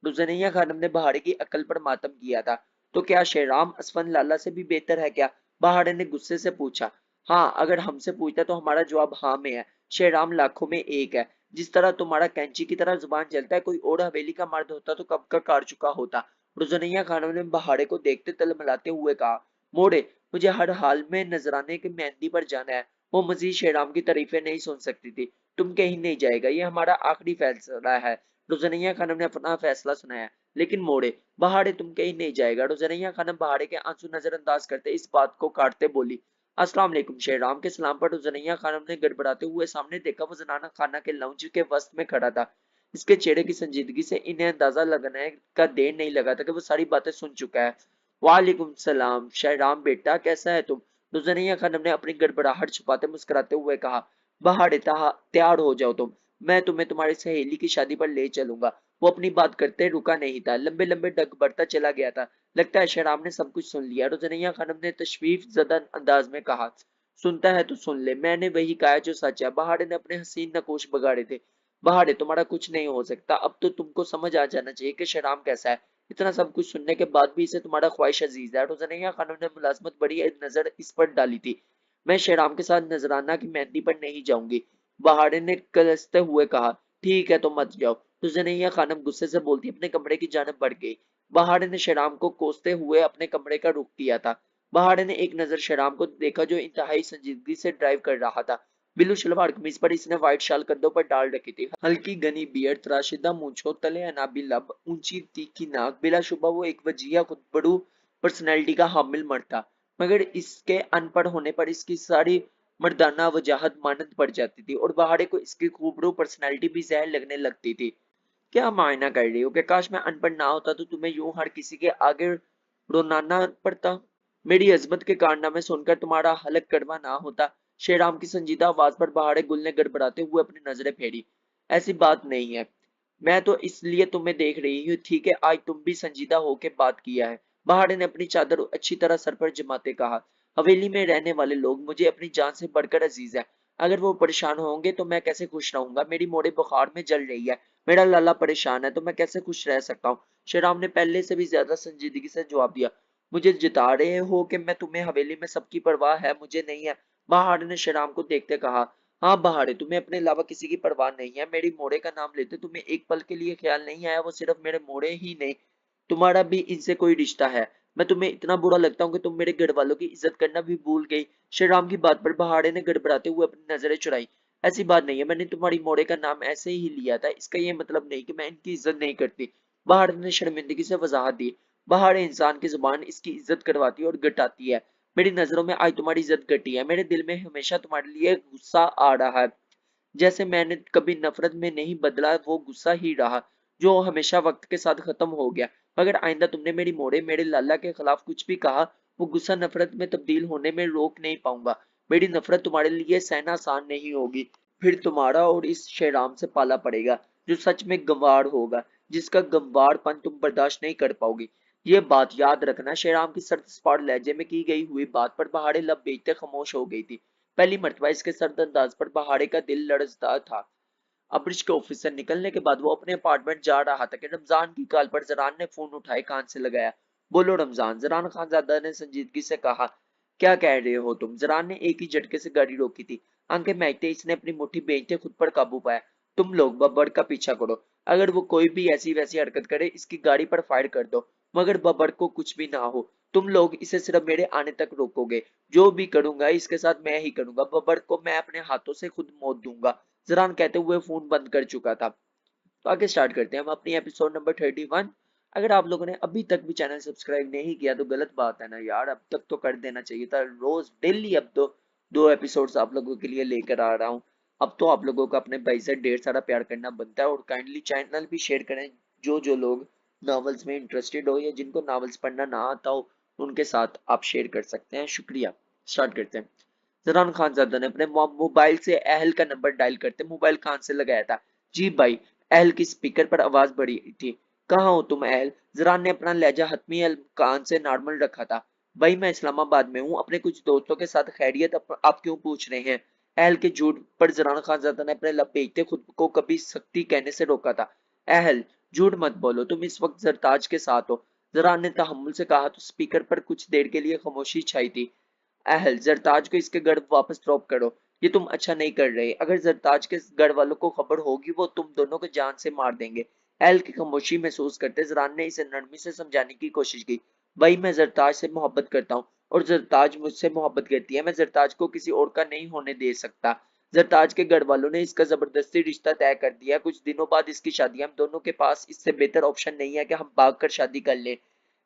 रुजनिया खानम ने बहारे की अकल पर मातम किया था। तो क्या शेराम असफन लाला से भी बेहतर है क्या? बहारे ने गुस्से से पूछा। हाँ, अगर हमसे पूछता तो हमारा जवाब हाँ में है। शेराम लाखों में एक है। जिस तरह तुम्हारा कैंची की तरह जुबान चलता है, कोई और हवेली का मर्द होता तो कब का कार चुका होता। रुजनिया खानम ने बहारे को देखते तलमलाते हुए कहा। मोड़े, मुझे हर हाल में नजराने की मेहंदी पर जाना है। वो मजीद शेराम की तारीफें नहीं सुन सकती थी। तुम कहीं नहीं जाएगा, ये हमारा आखिरी फैसला है। रुजनिया खानम ने अपना फैसला सुनाया। लेकिन मोड़े, बहाड़े तुम कहीं नहीं जाएगा। रुजनिया खानम बहाड़े के आंसू नजरअंदाज करते इस बात को काटते बोली। अस्सलाम वालेकुम। शेराम के सलाम पर रुजनिया खानम ने गड़बड़ाते हुए सामने देखा। वो जनाना खाना के लाउंज के वस्त में खड़ा था। इसके चेहरे की संजीदगी से इन्हें अंदाजा लगाने का देर नहीं लगा था कि वो सारी बातें सुन चुका है। वालेकुम सलाम शेराम बेटा, कैसा है तुम? रुजनिया खानम ने अपनी गड़बड़ाहट छुपाते मुस्कुराते हुए कहा। बहाड़े, तैयार हो जाओ तुम, मैं तुम्हें तुम्हारी सहेली की शादी पर ले चलूंगा। वो अपनी बात करते रुका नहीं था, लंबे लंबे डग बढ़ता चला गया था। लगता है शराब ने सब कुछ सुन लिया। रुजनिया खानम ने तशवीफ ज़दा अंदाज में कहा। सुनता है तो सुन ले, मैंने वही कहा जो सच है। बहाड़े ने अपने हसीन नकोश बगाड़े थे। बहाड़े, तुम्हारा कुछ नहीं हो सकता। अब तो तुमको समझ आ जाना चाहिए कि शराब कैसा है। इतना सब कुछ सुनने के बाद भी इसे तुम्हारा ख्वाहिश अजीज है। रुजनिया खानम ने मुलाजमत बड़ी नजर इस पर डाली थी। मैं शराब के साथ नजराना की मेहंदी पर नहीं जाऊंगी। बहाड़े ने कलसते हुए कहा। ठीक है तो मत जाओ। तो जनीया खानम गुस्से से बोलती अपने कमरे की जानब बढ़ गई। बहाड़े ने शराम को कोसते हुए अपने कमरे का रुख किया था। बहाड़े ने एक नजर शराम को देखा, जो इंतहाई संजीदगी से ड्राइव कर रहा था। ब्लू शलवार कमीज पर इसने व्हाइट शाल कंधों पर डाल रखी थी। हल्की घनी बियर्ड, तराशीदा मूंछों, तले अनाबी लब, ऊंची तीखी नाक। बिलाशुबा वो एक वजिया खुदबड़ू पर्सनैलिटी का हामिल मर्द था, मगर इसके अनपढ़ होने पर इसकी सारी मर्दाना वजाहत मानंद पड़ जाती थी, और बहाड़े को इसकी खूबरू पर्सनैलिटी भी जहर लगने लगती थी। क्या मायना कर रही हो कि काश मैं अनपढ़ ना होता तो तुम्हें यूं हर किसी के आगे रोनाना पड़ता? मेरी अजमत के कारनामे सुनकर तुम्हारा हलक कड़वा ना होता? शेराम की संजीदा आवाज पर बहाड़े गुल ने गड़बड़ाते हुए अपनी नजरें फेरी। ऐसी बात नहीं है, मैं तो इसलिए तुम्हें देख रही हूँ थी कि आज तुम भी संजीदा होके बात किया है। बहाड़े ने अपनी चादर अच्छी तरह सर पर जमाते कहा। हवेली में रहने वाले लोग मुझे अपनी जान से बढ़कर अजीज है। अगर वो परेशान होंगे तो मैं कैसे खुश रहूंगा? मेरी मोड़े बुखार में जल रही है, मेरा लाला परेशान है, तो मैं कैसे खुश रह सकता हूँ? शेराम ने पहले से भी ज्यादा संजीदगी से जवाब दिया। मुझे जिता रहे हो कि मैं तुम्हें हवेली में सबकी परवाह है, मुझे नहीं है? बहाड़े ने शेराम को देखते कहा। हाँ बहाड़े, तुम्हें अपने अलावा किसी की परवाह नहीं है। मेरी मोड़े का नाम लेते तुम्हें एक पल के लिए ख्याल नहीं आया वो सिर्फ मेरे मोड़े ही नहीं, तुम्हारा भी इनसे कोई रिश्ता है? मैं तुम्हें इतना बुरा लगता हूँ कि तुम मेरे घर वालों की इज्जत करना भी भूल गई। श्रीराम की बात पर बहाड़े ने गड़बड़ाते हुए अपनी नजरें चुराई। ऐसी बात नहीं है, मैंने तुम्हारी मोड़े का नाम ऐसे ही लिया था, इसका ये मतलब नहीं कि मैं इनकी इज्जत नहीं करती। बहाड़े ने शर्मिंदगी से वजाहत दी। बहाड़े इंसान की जुबान इसकी इज्जत करवाती है और घटाती है। मेरी नजरों में आज तुम्हारी इज्जत घटी है, मेरे दिल में हमेशा तुम्हारे लिए गुस्सा आ रहा है। जैसे मैंने कभी नफरत में नहीं बदला, वो गुस्सा ही रहा जो हमेशा वक्त के साथ खत्म हो गया। मगर आइंदा तुमने मेरी मोड़े, मेरे लाला के खिलाफ कुछ भी कहा, वो गुस्सा नफरत में तब्दील होने में रोक नहीं पाऊंगा। मेरी नफरत तुम्हारे लिए सहना आसान नहीं होगी। फिर तुम्हारा और इस शेराम से पाला पड़ेगा जो सच में गंवार होगा, जिसका गंवारपन तुम बर्दाश्त नहीं कर पाओगी। ये बात याद रखना। शेराम की सर्द सपाट लहजे में की गई हुई बात पर पहाड़े लब बेचते खामोश हो गई थी। पहली मर्तबा इसके सर्द अंदाज पर पहाड़े का दिल लरजता था। अब्रिश के ऑफिस से निकलने के बाद वो अपने अपार्टमेंट जा रहा था कि रमजान की कॉल पर जरान ने फोन उठाए कान से लगाया। बोलो रमजान, जरान खानजादा ने संजीदगी से कहा। क्या कह रहे हो तुम? जरान ने एक ही झटके से गाड़ी रोकी थी। आंखें महकते इसने अपनी मुट्ठी बेचते खुद पर काबू पाया। तुम लोग बब्बर का पीछा करो। अगर वो कोई भी ऐसी वैसी हरकत करे, इसकी गाड़ी पर फायर कर दो, मगर बब्बर को कुछ भी ना हो। तुम लोग इसे सिर्फ मेरे आने तक रोकोगे। जो भी करूंगा इसके साथ मैं ही करूंगा। बब्बर को मैं अपने हाथों से खुद मौत दूंगा। जरान कहते हुए फोन बंद कर चुका था। तो आगे स्टार्ट करते हैं हम अपनी एपिसोड नंबर 31। अगर आप लोगों ने अभी तक भी चैनल सब्सक्राइब नहीं किया तो गलत बात है ना यार, अब तक तो कर देना चाहिए था। रोज डेली अब तो दो एपिसोड्स आप लोगों के लिए लेकर आ रहा हूँ। अब तो आप लोगों को अपने भाई से ढेर सारा प्यार करना बनता है, और काइंडली चैनल भी शेयर करें। जो लोग नॉवेल्स में इंटरेस्टेड हो या जिनको नॉवेल्स पढ़ना ना आता हो, उनके साथ आप शेयर कर सकते हैं। शुक्रिया। स्टार्ट करते हैं। जरान खानजादा ने अपने मोबाइल से अहल का नंबर डायल करते मोबाइल कान से लगाया था। जी भाई। अहल की स्पीकर पर आवाज बढ़ी थी। कहाँ हो तुम अहल? जरान ने अपना लहजा हतमी कान से नॉर्मल रखा था। भाई मैं इस्लामाबाद में हूँ, अपने कुछ दोस्तों के साथ खैरियत। आप क्यों पूछ रहे हैं? अहल के झूठ पर जरान खानजादा ने अपने लब बेचते खुद को कभी सख्ती कहने से रोका था। अहल, झूठ मत बोलो, तुम इस वक्त जरताज के साथ हो। जरान ने तहम्मुल से कहा तो स्पीकर पर कुछ देर के लिए खामोशी छाई थी। अहल, जरताज को इसके घर वापस ड्रॉप करो। ये तुम अच्छा नहीं कर रहे। अगर जरताज के घर वालों को खबर होगी, वो तुम दोनों को जान से मार देंगे। अहल की खामोशी महसूस करते जरान ने इसे नरमी से समझाने की कोशिश की। भाई मैं जरताज से मोहब्बत करता हूँ, और जरताज मुझसे मोहब्बत करती है। मैं जरताज को किसी और का नहीं होने दे सकता। जरताज के घर वालों ने इसका जबरदस्ती रिश्ता तय कर दिया। कुछ दिनों बाद इसकी शादी। हम दोनों के पास इससे बेहतर ऑप्शन नहीं है कि हम भाग कर शादी कर ले।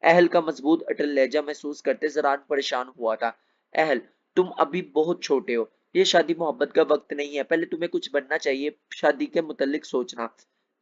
अहल का मजबूत अटल लहजा महसूस करते जरान परेशान हुआ था। अहल, तुम अभी बहुत छोटे हो। ये शादी मोहब्बत का वक्त नहीं है। पहले तुम्हें कुछ बनना चाहिए, शादी के मुतालिक सोचना।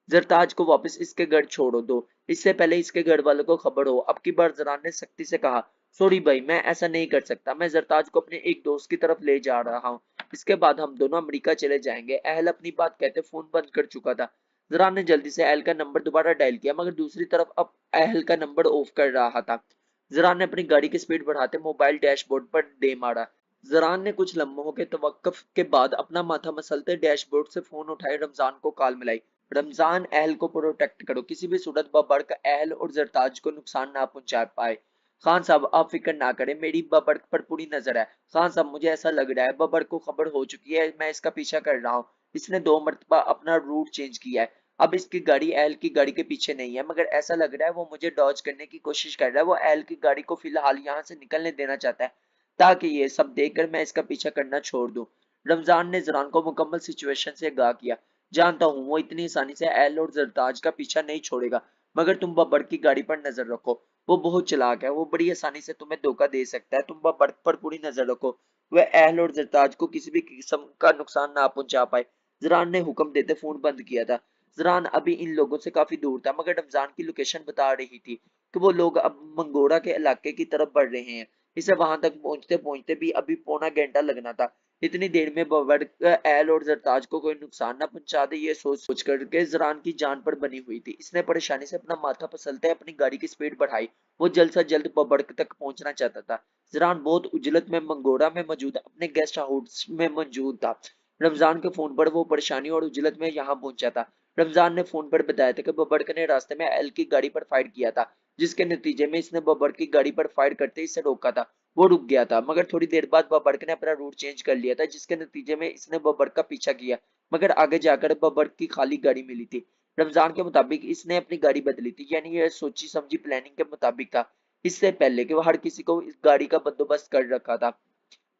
जरताज को वापस इसके घर छोड़ो दो, इससे पहले इसके घर वालों को खबर हो। अब की बार जरान ने सख्ती से कहा। सॉरी भाई, मैं ऐसा नहीं कर सकता। मैं जरताज को अपने एक दोस्त की तरफ ले जा रहा हूँ। इसके बाद हम दोनों अमेरिका चले जाएंगे। अहल अपनी बात कहते फोन बंद कर चुका था। जरान ने जल्दी से अहल का नंबर दोबारा डायल किया, मगर दूसरी तरफ अब अहल का नंबर ऑफ कर रहा था। जरान ने अपनी गाड़ी की स्पीड बढ़ाते मोबाइल डैशबोर्ड पर दे मारा। जरान ने कुछ लम्हों के तवक्कुफ के बाद अपना माथा मसलते डैशबोर्ड से फोन उठाए रमजान को कॉल मिलाई। रमजान, अहल को प्रोटेक्ट करो, किसी भी सूरत बबर्क अहल और जरताज को नुकसान ना पहुंचा पाए। खान साहब आप फिक्र ना करें, मेरी बबर्क पर पूरी नजर है। खान साहब मुझे ऐसा लग रहा है बबर्क को खबर हो चुकी है, मैं इसका पीछा कर रहा हूँ। इसने 2 मरतबा अपना रूट चेंज किया है। अब इसकी गाड़ी अहल की गाड़ी के पीछे नहीं है, मगर ऐसा लग रहा है वो मुझे डॉज करने की कोशिश कर रहा है। वो अहल की गाड़ी को फिलहाल यहाँ से निकलने देना चाहता है, ताकि ये सब देखकर मैं इसका पीछा करना छोड़ दूं। रमजान ने जरान को मुकम्मल सिचुएशन से आगाह किया। जानता हूँ वो इतनी आसानी से अहल और जरताज का पीछा नहीं छोड़ेगा, मगर तुम बब्बर की गाड़ी पर नजर रखो। वो बहुत चालाक है, वो बड़ी आसानी से तुम्हें धोखा दे सकता है। तुम बब्बर पर पूरी नजर रखो, वह अहल और जरताज को किसी भी किस्म का नुकसान ना पहुंचा पाए। जरान ने हुक्म देते फोन बंद किया था। जरान अभी इन लोगों से काफी दूर था, मगर रमजान की लोकेशन बता रही थी कि वो लोग अब मंगोड़ा के इलाके की तरफ बढ़ रहे हैं। इसे वहां तक पहुंचते पहुंचते भी अभी पौना घंटा लगना था। इतनी देर में बबर एल और जरताज को कोई नुकसान न पहुंचा दे, ये सोच सोच करके जरान की जान पर बनी हुई थी। इसने परेशानी से अपना माथा पसलते अपनी गाड़ी की स्पीड बढ़ाई। वो जल्द से जल्द बबड़क तक पहुंचना चाहता था। जरान बहुत उजलत में मंगोड़ा में मौजूद अपने गेस्ट हाउस में मौजूद था। रमजान के फोन पर वो परेशानी और उजलत में यहाँ पहुंचा था। रमजान ने फोन पर बताया था कि बबड़क ने रास्ते में एल की गाड़ी पर फायर किया था, जिसके नतीजे में इसने बबड़ की गाड़ी पर फायर करते इसे रोका था। वो रुक गया था, मगर थोड़ी देर बाद बबड़क ने अपना रूट चेंज कर लिया था, जिसके नतीजे में इसने बबड़ का पीछा किया, मगर आगे जाकर बबड़ की खाली गाड़ी मिली थी। रमजान के मुताबिक इसने अपनी गाड़ी बदली थी, यानी यह सोची समझी प्लानिंग के मुताबिक था। इससे पहले कि वो हर किसी को इस गाड़ी का बंदोबस्त कर रखा था।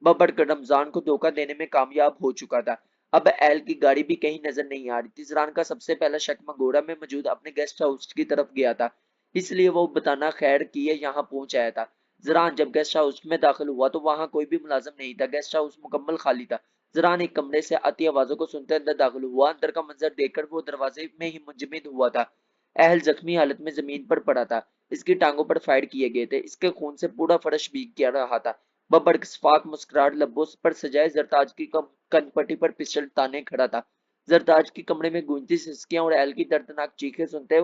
बबड़ रमजान को धोखा देने में कामयाब हो चुका था। अब एल की गाड़ी भी कहीं नजर नहीं आ रही थी। जरान का सबसे पहला शक मंगोड़ा में मौजूद अपने गेस्ट हाउस की तरफ गया था, इसलिए वो बताना खैर किए यहाँ पहुंच आया था। जरान जब गेस्ट हाउस में दाखिल हुआ तो वहां कोई भी मुलाजिम नहीं था। गेस्ट हाउस मुकम्मल खाली था। जरान एक कमरे से आती आवाजों को सुनते अंदर दाखिल हुआ। अंदर का मंजर देखकर वो दरवाजे में ही मुंजमद हुआ था। अहल जख्मी हालत में जमीन पर पड़ा था। इसकी टांगों पर फायर किए गए थे। इसके खून से पूरा फर्श भीग गया रहा था। बबड़ सफाक मुस्कुराहट लब्बों पर सजाए जरताज की कनपट्टी पर पिस्टल ताने खड़ा था। जरताज की कमरे में गूंजती सिसकियां और एल की दर्दनाक चीखें सुनते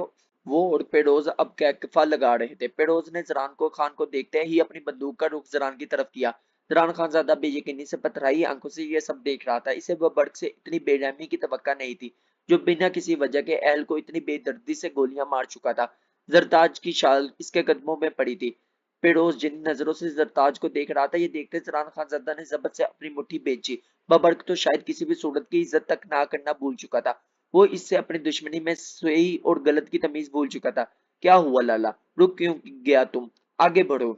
वो और पेडोज अब कैकफा लगा रहे थे। पेडोज ने जरान को खान को देखते ही अपनी बंदूक का रुख जरान की तरफ किया। जरान खानजादा बेयकीनी से पथराई आंखों से ये सब देख रहा था। इसे बबड़ से इतनी बेरहमी की तवक्का नहीं थी, जो बिना किसी वजह के एहल को इतनी बेदर्दी से गोलियां मार चुका था। जरताज की शाल इसके कदमों में पड़ी थी। पेड़ोस जिन नजरों से जरताज को देख रहा था, ये देखते जरान खानजादा ने जबत से अपनी मुट्ठी बेची। बबर्क तो शायद किसी भी सूरत की इज्जत तक ना करना भूल चुका था। वो इससे अपनी दुश्मनी में सही और गलत की तमीज भूल चुका था। क्या हुआ लाला, रुक क्यों गया तुम? आगे बढ़ो,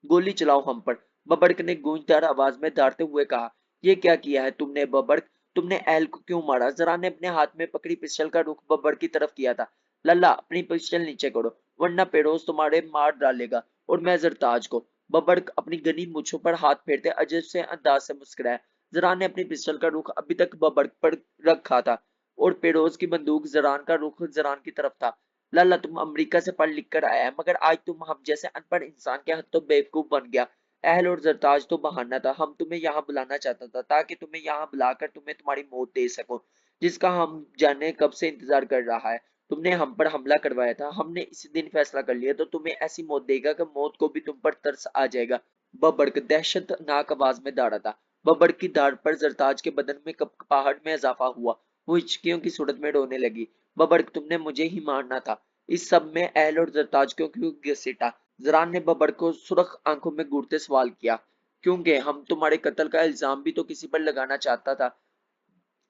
गोली चलाओ हम पर। बबर्क ने गूंजदार आवाज में डांटते हुए कहा। ये क्या किया है तुमने बबर्क? तुमने एल को क्यों मारा? जरा ने अपने हाथ में पकड़ी पिस्टल का रुख बबर्क की तरफ किया था। लल्ला, अपनी पिस्टल नीचे करो, वरना पेड़ोस तुम्हारे मार डालेगा, और मैं जरताज को। बबर्क अपनी घनी मूछों पर हाथ फेरते अजब से अंदाज से मुस्कुराया। जरान ने अपनी पिस्टल का रुख अभी तक बबर्क पर रखा था, और पेड़ोस की बंदूक जरान का रुख जरान की तरफ था। लल्ला, तुम अमेरिका से पढ़ लिख कर आया है, मगर आज तुम हम जैसे अनपढ़ इंसान के हाथों बेवकूफ बन गया। अहल और जरताज तो बहाना था। हम तुम्हें यहाँ बुलाना चाहता था ताकि तुम्हें यहाँ बुलाकर तुम्हें तुम्हारी मौत दे सको, जिसका हम जाने कब से इंतजार कर रहा है। तुमने हम पर हमला करवाया था, हमने इसी दिन फैसला कर लिया तो तुम्हें ऐसी मौत देगा कि मौत को भी तुम पर तरस आ जाएगा। बबड़क दहशतनाक आवाज में दौड़ा था। बबड़ की दाढ़ पर जरताज के बदन में कपकपाहट में इजाफा हुआ। वो हिचकियों की सूरत में रोने लगी। बबड़, तुमने मुझे ही मारना था। इस सब में अहल और जरताज को क्यों घसीटा? जरान ने बबड़ को सुर्ख आंखों में घूरते सवाल किया। क्योंकि हम तुम्हारे कत्ल का इल्जाम भी तो किसी पर लगाना चाहता था।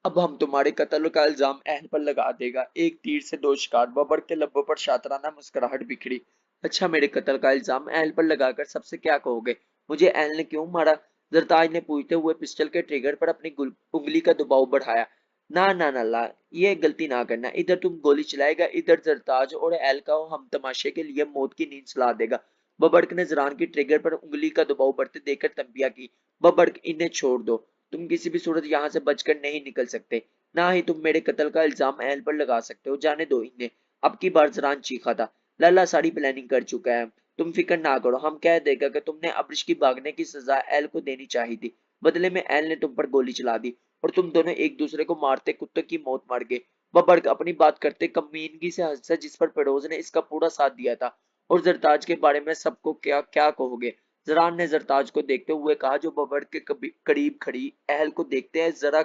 अब हम तुम्हारे कत्ल का इल्जाम अहल पर लगा देगा। एक तीर से दो शिकार। बबड़ के लब्बों पर शातराना मुस्कुराहट बिखरी। अच्छा, मेरे कत्ल का इल्जाम अहल पर लगाकर सबसे क्या कहोगे? मुझे अहल ने क्यों मारा? जरताज ने पूछते हुए पिस्टल के ट्रिगर पर अपनी उंगली का दबाव बढ़ाया। ना ना ना ला, ये गलती ना करना। इधर तुम गोली चलाएगा, इधर जरताज और अहल का हम तमाशे के लिए मौत की नींद सुला देगा। बबड़क ने जरान की ट्रिगर पर उंगली का दबाव बढ़ते देखकर तंबिया की। बबड़क, इन्हें छोड़ दो। तुम किसी भी सूरत यहाँ से बचकर नहीं निकल सकते। ना ही तुम मेरे कत्ल का इल्जाम अहल पर लगा सकते हो। जाने दो इन्हें। अब की बार जरान चीखा था। लल्ला सारी प्लानिंग कर चुका है, तुम फिक्र ना करो। हम कह देगा कि तुमने अब्रिश की भागने की सजा अहल को देनी चाहिए थी। बदले में अहल ने तुम पर गोली चला दी और तुम दोनों एक दूसरे को मारते कुत्ते की मौत मर गए। बबड़क अपनी बात करते कमीनगी से हंसा, जिस पर पेड़ोज ने इसका पूरा साथ दिया था। और जरताज के बारे में सबको क्या क्या कहोगे? जरान ने जरताज को देखते हुए कहा, जो बबड़ के करीब खड़ी अहल को देखते हैं जरा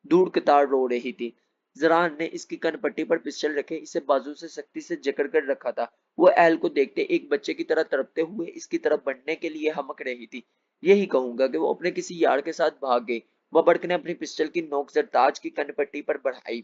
दूर कतार रो रही थी। जरान ने इसकी कनपट्टी पर पिस्टल रखे इसे बाजू से सख्ती से जकड़ कर रखा था। वो अहल को देखते एक बच्चे की तरह तड़पते हुए इसकी तरफ बढ़ने के लिए हमक रही थी। यही कहूंगा कि वो अपने किसी यार के साथ भाग गई। बबड़क ने अपनी पिस्टल की नोक जरताज की कनपट्टी पर बढ़ाई।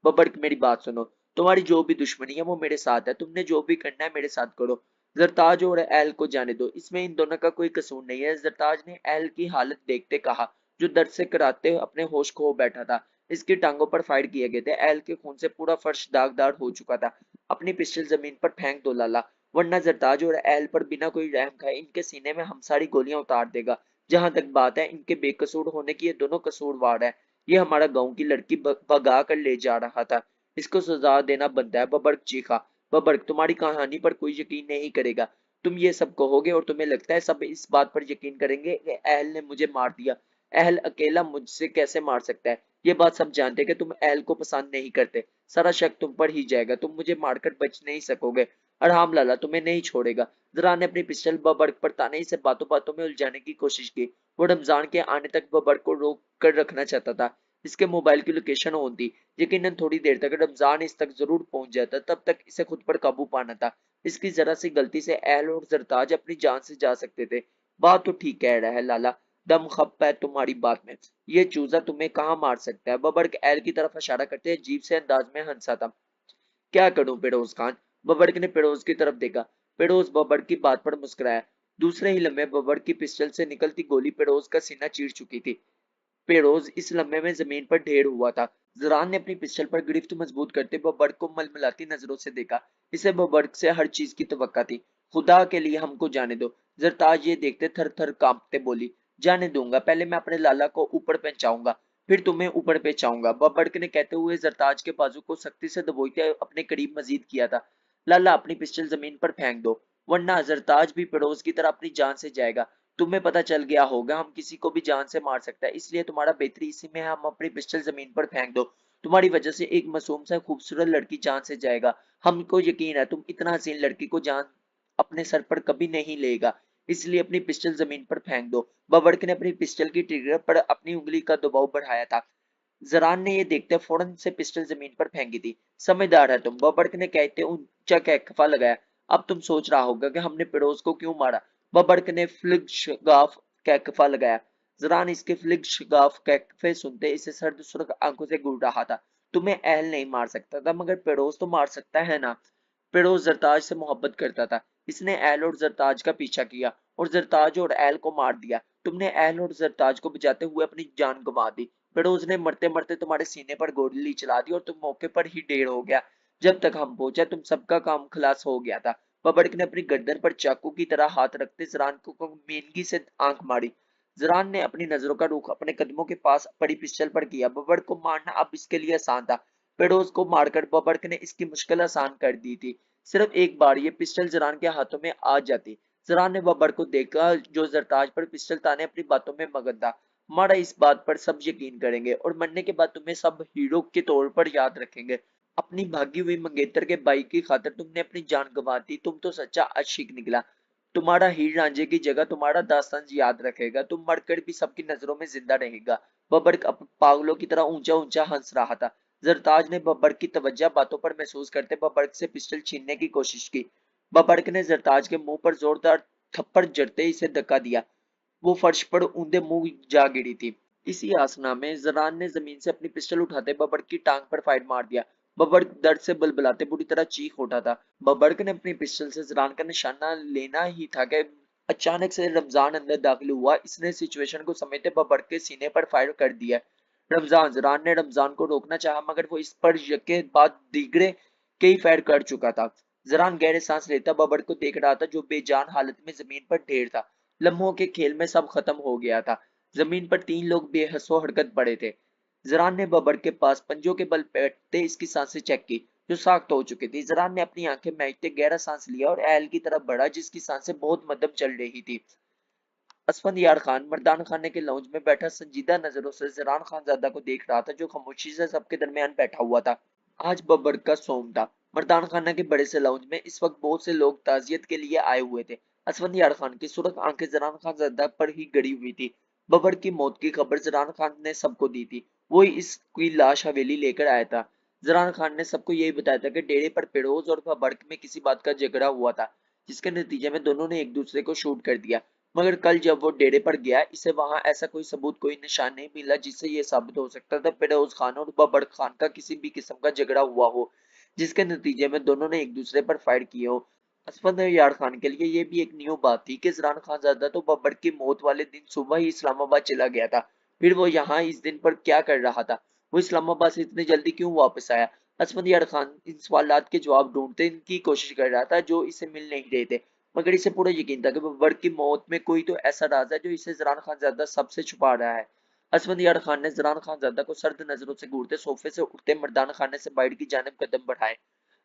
बबड़क, मेरी बात सुनो। तुम्हारी जो भी दुश्मनी है वो मेरे साथ है। तुमने जो भी करना है मेरे साथ करो। जरताज और एल को जाने दो, इसमें इन दोनों का कोई कसूर नहीं है। जरताज ने एल की हालत देखते कहा, जो दर्द से कराते अपने होश खो बैठा था। इसकी टांगों पर फायर किए गए थे। एल के खून से पूरा फर्श दागदार हो चुका था। अपनी पिस्टल जमीन पर फेंक दो लाला, वरना जरताज और एल पर बिना कोई रहम खाए इनके सीने में हम सारी गोलियां उतार देगा। जहां तक बात है इनके बेकसूर होने की, ये दोनों कसूरवार है। ये हमारा गांव की लड़की भगा कर ले जा रहा था। इसको सजा देना बनता है। बबर्क चीखा। बबर्क, तुम्हारी कहानी पर कोई यकीन नहीं करेगा। तुम ये सब कहोगे और तुम्हें लगता है सब इस बात पर यकीन करेंगे कि अहल ने मुझे मार दिया। अहल अकेला मुझसे कैसे मार सकता है? ये बात सब जानते हैं कि तुम अहल को पसंद नहीं करते। सारा शक तुम पर ही जाएगा। तुम मुझे मारकर बच नहीं सकोगे। अरहाम लाला तुम्हें नहीं छोड़ेगा। जरा ने अपनी पिस्टल बबर्क पर ताने से बातों बातों में उलझाने की कोशिश की। वो रमजान के आने तक बबर्क को रोक कर रखना चाहता था। इसके मोबाइल की लोकेशन ऑन थी। यकीनन थोड़ी देर तक रमजान इस तक जरूर पहुंच जाता, तब तक इसे खुद पर काबू पाना था। इसकी जरा सी गलती से अहल और जरताज अपनी जान से जा सकते थे। बात तो ठीक कह रहा है लाला, दम खप है तुम्हारी बात में। ये चूजा तुम्हें कहाँ मार सकता है? बबर्क अहल की तरफ इशारा करते अजीब से अंदाज में हंसा था। क्या करूं पेड़ोज खान? बबर्क ने पेड़ोज की तरफ देखा। पेड़ोज बबर्क की बात पर मुस्कुराया। दूसरे ही लम्हे बबर्क की पिस्टल से निकलती गोली पेड़ोज का सीना चीर चुकी थी। पेरोज इस लम्हे में जमीन पर ढेर हुआ था। जरान ने अपनी पिस्टल पर गिरफ्त मजबूत करते बबर्क को मलमलाती नजरों से देखा। इसे बबर्क से हर चीज की तवक्का थी। खुदा के लिए हमको जाने दो। जरताज ये देखते थर थर कांपते बोली, जाने दूंगा, पहले मैं अपने लाला को ऊपर पहुंचाऊंगा, फिर तुम्हें ऊपर पहुंचाऊंगा। बबड़क ने कहते हुए जरताज के बाजू को सख्ती से दबोचते अपने करीब मजीद किया था। लाला अपनी पिस्टल जमीन पर फेंक दो, वरना जरताज भी पड़ोस की तरह अपनी जान से जाएगा। तुम्हें पता चल गया होगा हम किसी को भी जान से मार सकता है, इसलिए तुम्हारा बेहतरी इसी में है, हम अपनी पिस्टल जमीन पर फेंक दो। तुम्हारी वजह से एक मासूम सा खूबसूरत लड़की जान से जाएगा। हमको यकीन है तुम इतना हसीन लड़की को जान अपने सर पर कभी नहीं लेगा, इसलिए अपनी पिस्टल जमीन पर फेंक दो। बबड़क ने अपनी पिस्टल की ट्रिगर पर अपनी उंगली का दबाव बढ़ाया था। जरान ने ये देखते फौरन से पिस्टल जमीन पर फेंकी थी। समझदार है तुम, बबड़क ने कहते ऊंचा कहकफा लगाया। अब तुम सोच रहा होगा कि हमने पड़ोस को क्यों मारा। बबड़क ने फ्लिगशगाफ कहकफा लगाया। जरान इसके फ्लिगशगाफ कहकफे सुनते इसे सर्द सुर्ख आंखों से घूर रहा था। तुम्हें अहल नहीं मार सकता था, मगर पड़ोस तो मार सकता है ना। फिरोज जरताज से मोहब्बत करता था। इसने एल और जरताज का पीछा किया और जरताज और एल को मार दिया। तुमने एल और जरताज को बचाते हुए अपनी जान गंवा दी। फिरोज ने मरते मरते तुम्हारे सीने पर गोली चला दी और तुम मौके पर ही ढेर हो गया। जब तक हम पहुंचे तुम सबका काम खलास हो गया था। बबड़क ने अपनी गर्दन पर चाकू की तरह हाथ रखते जरान को मेनगी से आंख मारी। जरान ने अपनी नजरों का रुख अपने कदमों के पास पड़ी पिस्टल पर किया। बबड़क को मारना अब इसके लिए आसान था। फिरोज को मारकर बबड़क ने इसकी मुश्किल आसान कर दी थी। सिर्फ एक बार ये पिस्टल जरान के हाथों में आ जाती। जरान ने बब्बर को देखा जो जरताज पर पिस्टल ताने अपनी बातों में मगन था। मारा इस बात पर सब यकीन करेंगे और मरने के बाद तुम्हें सब हीरो के तौर पर याद रखेंगे। अपनी भागी हुई मंगेतर के भाई की खातिर तुमने अपनी जान गंवा दी। तुम तो सच्चा आशिक निकला। तुम्हारा हीर रांझे की जगह तुम्हारा दास्तान याद रखेगा। तुम मरकर भी सबकी नजरों में जिंदा रहेगा। बब्बर पागलों की तरह ऊंचा ऊंचा हंस रहा था। जरताज ने बब्बर की तवज्जो बातों पर महसूस करते बब्बर से पिस्टल छीनने की कोशिश की। बब्बर ने जरताज के मुंह पर जोरदार थप्पड़ जड़ते इसे धक्का दिया। वो फर्श पर ऊंधे मुंह जा गिरी थी। इसी आसना में जरान ने जमीन से अपनी पिस्टल उठाते बब्बर की टांग पर फायर मार दिया। बब्बर दर्द से बलबलाते बुरी तरह चीख उठा था। बब्बर ने अपनी पिस्टल से जरान का निशाना लेना ही था कि अचानक से रमजान अंदर दाखिल हुआ। इसने सिचुएशन को समझते बब्बर के सीने पर फायर कर दिया। रमजान ने रमजान को रोकना चाहा, मगर वो इस पर यके बाद दीगरे कई फायर कर चुका था। जरान गहरे सांस लेता बब्बर को देख रहा था जो बेजान हालत में जमीन पर ढेर था। लम्हों के खेल में सब खत्म हो गया था। जमीन पर तीन लोग बेहसो हरकत पड़े थे। जरान ने बब्बर के पास पंजों के बल बैठते इसकी सांसें चेक की जो सख्त हो चुकी थी। जरान ने अपनी आंखें महजते गहरा सांस लिया और एल की तरफ बढ़ा जिसकी सांसें बहुत मध्यम चल रही थी। असफंदियार खान मर्दान खाने के लाउंज में बैठा संजीदा नजरों से जरान खानजादा को देख रहा था जो खामोशी से सबके दरमियान बैठा हुआ था। आज बब्बर का सोम था। मर्दान खाना के बड़े से लाउंज में इस वक्त बहुत से लोग ताजियत के लिए आए हुए थे। असफंदियार खान की सुर्ख आंखें जरान खानजादा पर ही गड़ी हुई थी। बब्बर की मौत की खबर जरान खान ने सबको दी थी। वो इसकी लाश हवेली लेकर आया था। जरान खान ने सबको यही बताया था कि डेरे पर फिरोज और बब्बर में किसी बात का झगड़ा हुआ था, जिसके नतीजे में दोनों ने एक दूसरे को शूट कर दिया। मगर कल जब वो डेरे पर गया इसे वहां ऐसा कोई सबूत कोई निशान नहीं मिला जिससे ये साबित हो सकता था फिरोज खान और बब्बर खान का किसी भी किस्म का झगड़ा हुआ हो जिसके नतीजे में दोनों ने एक दूसरे पर फायर किए हो। असफंद यार खान के लिए ये भी एक न्यू बात थी कि जरान खान ज्यादा तो बब्बर की मौत वाले दिन सुबह ही इस्लामाबाद चला गया था। फिर वो यहाँ इस दिन पर क्या कर रहा था, वो इस्लामाबाद से इतनी जल्दी क्यों वापस आया। असफंद यार खान इन सवालात के जवाब ढूंढते की कोशिश कर रहा था जो इसे मिल नहीं रहे थे, मगर इसे पूरा यकीन था कि बब्बर की मौत में कोई तो ऐसा राज है जो इसे जरान खानजादा सबसे छुपा रहा है। असफंदियार खान ने जरान खानजादा को सर्द नजरों से घूरते सोफे से उठते मर्दाना खाने से बाइट की जानिब कदम बढ़ाए।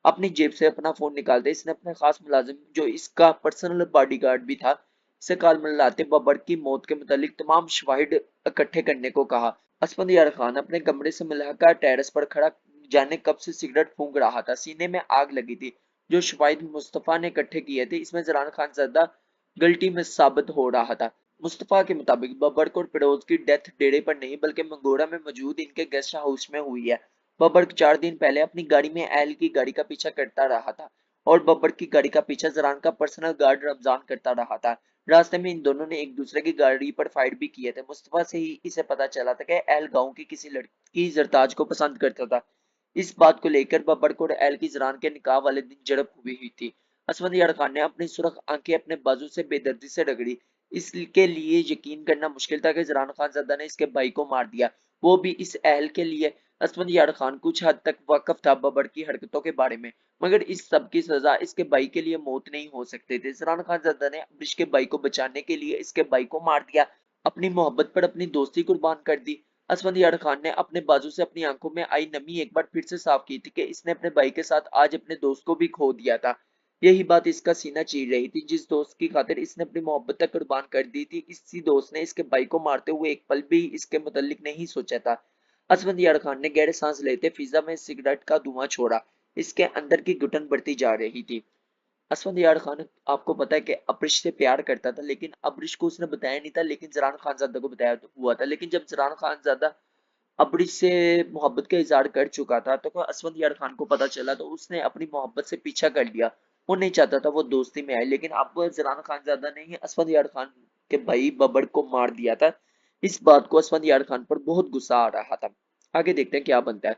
अपनी जेब से अपना फोन निकालते इसने अपने खास मुलाजिम जो इसका पर्सनल बॉडीगार्ड भी था इसे कॉल मिलाते बब्बर की मौत के मुतालिक तमाम शवाहिद इकट्ठे करने को कहा। असफंदियार खान अपने कमरे से मिलाकर टेरेस पर खड़ा जाने कब से सिगरेट फूंक रहा था। सीने में आग लगी थी। जो शवाहिद मुस्तफा ने इकट्ठे किए थे इसमें जरान खान ज्यादा गलती में साबित हो रहा था। मुस्तफा के मुताबिक बब्बर और फिरोज की डेथ डेरे पर नहीं बल्कि मंगोड़ा में मौजूद इनके गेस्ट हाउस में हुई है। बब्बर 4 दिन पहले अपनी गाड़ी में एल की गाड़ी का पीछा करता रहा था और बब्बर की गाड़ी का पीछा जरान का पर्सनल गार्ड रमजान करता रहा था। रास्ते में इन दोनों ने एक दूसरे की गाड़ी पर फायर भी किए थे। मुस्तफा से ही इसे पता चला था कि एल गांव की किसी लड़की जरताज को पसंद करता था। इस बात को लेकर बब्बर को एल की जरान के निकाह वाले दिन झड़प हुई थी। असफंदियार खान ने अपनी सुरख आंखें अपने बाजू से बेदर्दी से रगड़ी। इसके लिए यकीन करना मुश्किल था कि जरान खान ज्यादा ने इसके भाई को मार दिया, वो भी इस एहल के लिए। असफंद यार खान कुछ हद तक वाकिफ था बबर की हरकतों के बारे में, मगर इस सब की सजा इसके भाई के लिए मौत नहीं हो सकते थे। जरान खानजादा ने अमरीश के भाई को बचाने के लिए इसके भाई को मार दिया, अपनी मोहब्बत पर अपनी दोस्ती कुर्बान कर दी। असफंद यार खान ने अपने बाजू से अपनी आंखों में आई नमी एक बार फिर से साफ की थी कि इसने अपने भाई के साथ आज अपने दोस्त को भी खो दिया था। यही बात इसका सीना चीर रही थी। जिस दोस्त की खातिर इसने अपनी मोहब्बत तक कुर्बान कर दी थी, इसी दोस्त ने इसके भाई को मारते हुए एक पल भी इसके मुतल्लिक नहीं सोचा था। असफंद यार खान ने गहरे सांस लेते फिजा में सिगरेट का धुआं छोड़ा। इसके अंदर की घुटन बढ़ती जा रही थी। असफंद यार खान आपको पता है कि अब्रिश से प्यार करता था, लेकिन अब्रिश को उसने बताया नहीं था, लेकिन जरान खानजादा को बताया हुआ था। लेकिन जब जरान खानजादा अब्रिश से मोहब्बत का इजहार कर चुका था तो असफंद यार खान को पता चला, तो उसने अपनी मोहब्बत से पीछा कर लिया। वो नहीं चाहता था वो दोस्ती में आए, लेकिन अब जरान खानजादा ने ही असफंद यार खान के भाई बबर को मार दिया था। इस बात को असफंद यार खान पर बहुत गुस्सा आ रहा था। आगे देखते हैं क्या बनता है।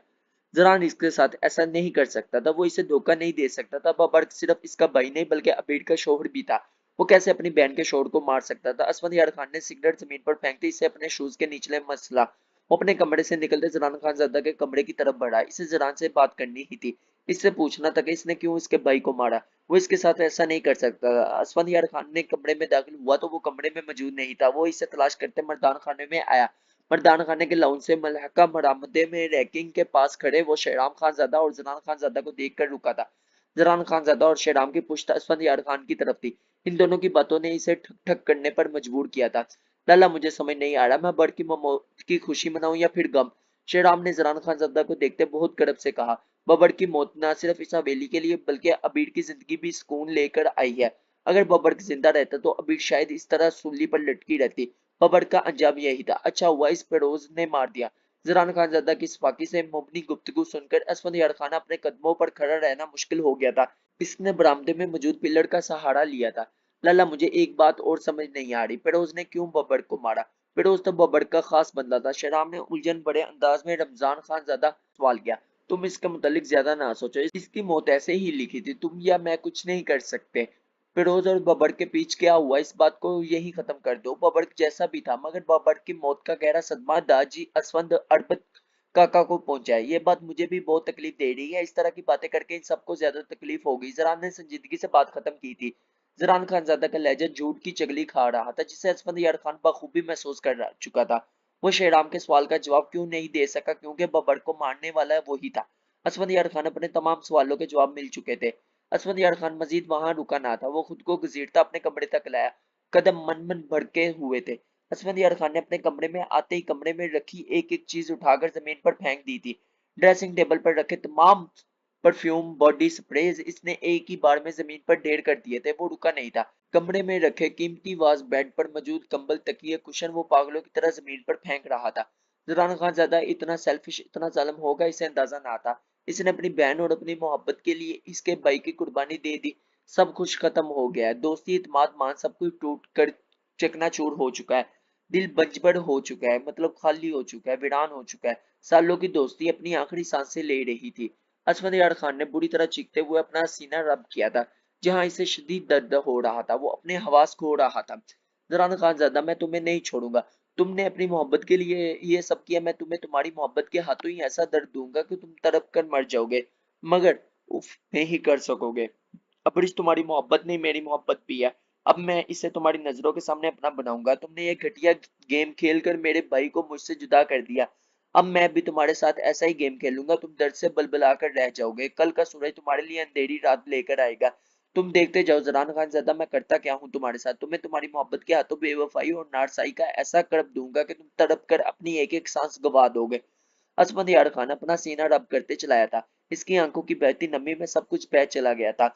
जरान इसके साथ ऐसा नहीं कर सकता था, वो इसे धोखा नहीं दे सकता था। बबर सिर्फ इसका भाई नहीं बल्कि अबीर का शोहर भी था। वो कैसे अपनी बहन के शोहर को मार सकता था। असफंद यार खान ने सिगरेट जमीन पर फेंकते इसे अपने शूज के निचले मसला। वो अपने कमरे से निकलते जरान खानजादा के कमरे की तरफ बढ़ा। इसे जरान से बात करनी ही थी, इससे पूछना था कि इसने क्यों इसके भाई को मारा। वो इसके साथ ऐसा नहीं कर सकता था। असफंद यार खान ने कमरे में दाखिल हुआ तो वो कमरे में मौजूद नहीं था। वो इसे तलाश करते मर्दान खाने में आया। मर्दान खाने के लाउंज से मलहका मरामदे में रैकिंग के पास खड़े वो शेराम खानजादा और जरान खानजादा को देख कर रुका था। जरान खानजादा और शेराम की पुश्त असफंद यार खान की तरफ थी। इन दोनों की बातों ने इसे ठक ठक करने पर मजबूर किया था। लाला मुझे समझ नहीं आ रहा, मैं बड़ की मौत की खुशी मनाऊं या फिर गम। शेराम ने जरान खानजादा को देखते बहुत गर्व से कहा, बबर की मौत न सिर्फ इस हवेली के लिए बल्कि अबीर की जिंदगी भी सुकून लेकर आई है। अगर बबर जिंदा रहता तो अबीर शायद इस तरह सूली पर लटकी रहती। बबर का अंजाम यही था। अच्छा हुआ इस पेरोज ने मार दिया। जरान खानजादा की सफाकी से मुबनी गुफ्तगू सुनकर असफंद यार खान अपने कदमों पर खड़ा रहना मुश्किल हो गया था। इसने बरामदे में मौजूद पिलर का सहारा लिया था। लाला मुझे एक बात और समझ नहीं आ रही, पेरोज ने क्यों बबर को मारा। फिरोज तो बबर का खास बंदा था। शराब ने उलझन बड़े अंदाज में रमजान खान ज्यादा सवाल किया, तुम इसके मुतालिक ज्यादा ना सोचो, इसकी मौत ऐसे ही लिखी थी, तुम या मैं कुछ नहीं कर सकते। फिरोज और बबर के बीच क्या हुआ इस बात को यही खत्म कर दो। बबर जैसा भी था, मगर बबर की मौत का गहरा सदमा दाजी असफंद अरबत काका को पहुंचा है। ये बात मुझे भी बहुत तकलीफ दे रही है। इस तरह की बातें करके इन सबको ज्यादा तकलीफ होगी। जरान ने संजीदगी से बात खत्म की थी। जरान खानजादा का लहजा झूठ की चगली खा रहा था, जिसे असफंद यार खान बखूबी महसूस कर चुका था। वो शेराम के सवाल का जवाब क्यों नहीं दे सका, क्योंकि बबर को मारने वाला वही था। असफंद यार खान अपने तमाम सवालों के जवाब मिल चुके थे। असफंद यार खान मजीद वहां रुका ना था। वो खुद को घसीटता अपने कमरे तक लाया। कदम मन मन भड़के हुए थे। असफंद यार खान ने अपने कमरे में आते ही कमरे में रखी एक एक चीज उठाकर जमीन पर फेंक दी थी। ड्रेसिंग टेबल पर रखे तमाम परफ्यूम बॉडी स्प्रेज इसने एक ही बार में जमीन पर ढेर कर दिए थे। वो रुका नहीं था। कमरे में रखे कीमती वाज बेड पर मौजूद कंबल तकिए कुशन वो पागलों की तरह जमीन पर फेंक रहा था। जरान खान ज्यादा इतना सेल्फिश इतना जालिम होगा इसे अंदाजा ना था। इसने अपनी बहन और अपनी मोहब्बत के लिए इसके भाई की कुर्बानी दे दी। सब कुछ खत्म हो गया है। दोस्ती इत्माद मान सब कुछ टूट कर चकनाचूर हो चुका है। दिल बंजबड़ हो चुका है, मतलब खाली हो चुका है, वीरान हो चुका है। सालों की दोस्ती अपनी आखिरी सांसें ले रही थी। असफंद यार खान ने बुरी तरह चीखते हुए अपना सीना रब किया था, जहां इसे शदीद दर्द हो रहा था। वो अपने हवास खो रहा था। जरान खान ज्यादा, मैं तुम्हें नहीं छोड़ूंगा। तुमने अपनी मोहब्बत के लिए ये सब किया, मैं तुम्हें तुम्हारी मोहब्बत के हाथों ही ऐसा दर्द दूंगा कि तुम तड़प कर मर जाओगे, मगर उफ नहीं कर सकोगे। अबरिश तुम्हारी मोहब्बत नहीं मेरी मोहब्बत भी है। अब मैं इसे तुम्हारी नजरों के सामने अपना बनाऊंगा। तुमने ये घटिया गेम खेल कर मेरे भाई को मुझसे जुदा कर दिया। अब मैं भी तुम्हारे साथ ऐसा ही गेम खेलूंगा। तुम दर्द से बलबला कर रह जाओगे। कल का सूरज तुम्हारे लिए अंधेरी रात लेकर आएगा। तुम देखते जाओ जरान खान ज्यादा मैं करता क्या हूँ तुम्हारे साथ। तुम्हें तुम्हारी मोहब्बत के हाथों बेवफाई और नारसाई का ऐसा करप दूंगा कि तुम तड़प कर अपनी एक एक सांस गवा दोगे। असमद यार खान अपना सीना रब करते चलाया था। इसकी आंखों की बहती नमी में सब कुछ बह चला गया था,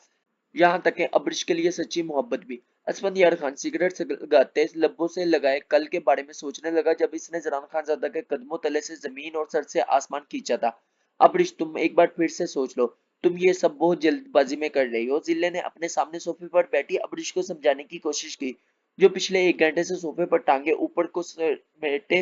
यहाँ तक कि अब्रिश के लिए सच्ची मोहब्बत भी। असफंद यार खान सिगरेट लगाते लब्बों से लगाए कल के बारे में सोचने लगा, जब इसने जरान खान ज्यादा के कदमों तले से जमीन और सर से आसमान खींचा था। अब्रिश तुम एक बार फिर से सोच लो, तुम ये सब बहुत जल्दबाजी में कर रही हो। जिले ने अपने सामने सोफे पर बैठी अब्रिश को समझाने की कोशिश की, जो पिछले एक घंटे से सोफे पर टांगे ऊपर को समेटे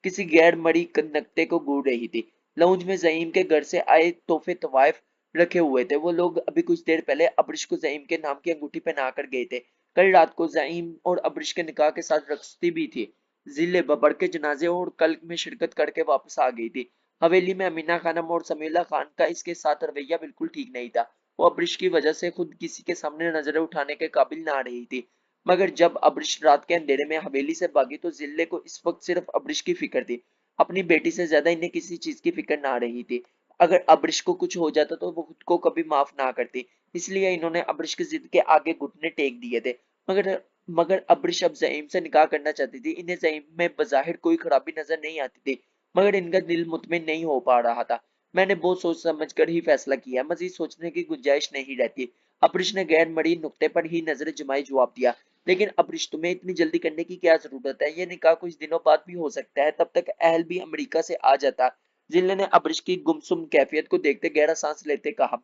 किसी गैर मरी नक्ते को गूड़ रही थी। लाउंज में जईम के घर से आए तोहफे तवायफ रखे हुए थे। वो लोग अभी कुछ देर पहले अब्रिश को जईम के नाम की अंगूठी पहना कर गए थे। कल रात को जईम और अब्रिश के निकाह के साथ रक्सती भी थी। जिले बबर के जनाजे और कल में शिरकत करके वापस आ गई थी। हवेली में अमीना खानम और समीला खान का इसके साथ रवैया बिल्कुल ठीक नहीं था। वो अब्रिश की वजह से खुद किसी के सामने नजरें उठाने के काबिल ना रही थी। मगर जब अब्रिश रात के अंधेरे में हवेली से भागी तो जिले को इस वक्त सिर्फ अब्रिश की फिक्र थी। अपनी बेटी से ज्यादा इन्हें किसी चीज की फिक्र ना रही थी। अगर अब्रिश को कुछ हो जाता तो वो खुद को कभी माफ ना करती। इसलिए इन्होंने अब्रिश की जिद के आगे घुटने टेक दिए थे। मगर मगर अब्रिश अब ज़हीम से निकाह करना चाहती थी। इन्हें ज़हीम में बज़ाहिर कोई खराबी नजर नहीं आती थी, मगर इनका दिल मुतमिन नहीं हो पा रहा था। मैंने बहुत सोच समझ कर ही फैसला किया, मजीद सोचने की गुंजाइश नहीं रहती। अब्रिश ने गैर मरी नुक्ते पर ही नजर जमाई जवाब दिया। लेकिन अब्रिश, तुम्हें इतनी जल्दी करने की क्या जरूरत है? ये निकाह कुछ दिनों बाद भी हो सकता है, तब तक अहल भी अमेरिका से आ जाता। जिले ने अब्रिश की गुमसुम कैफियत को देखते गहरा सांस लेते कहा,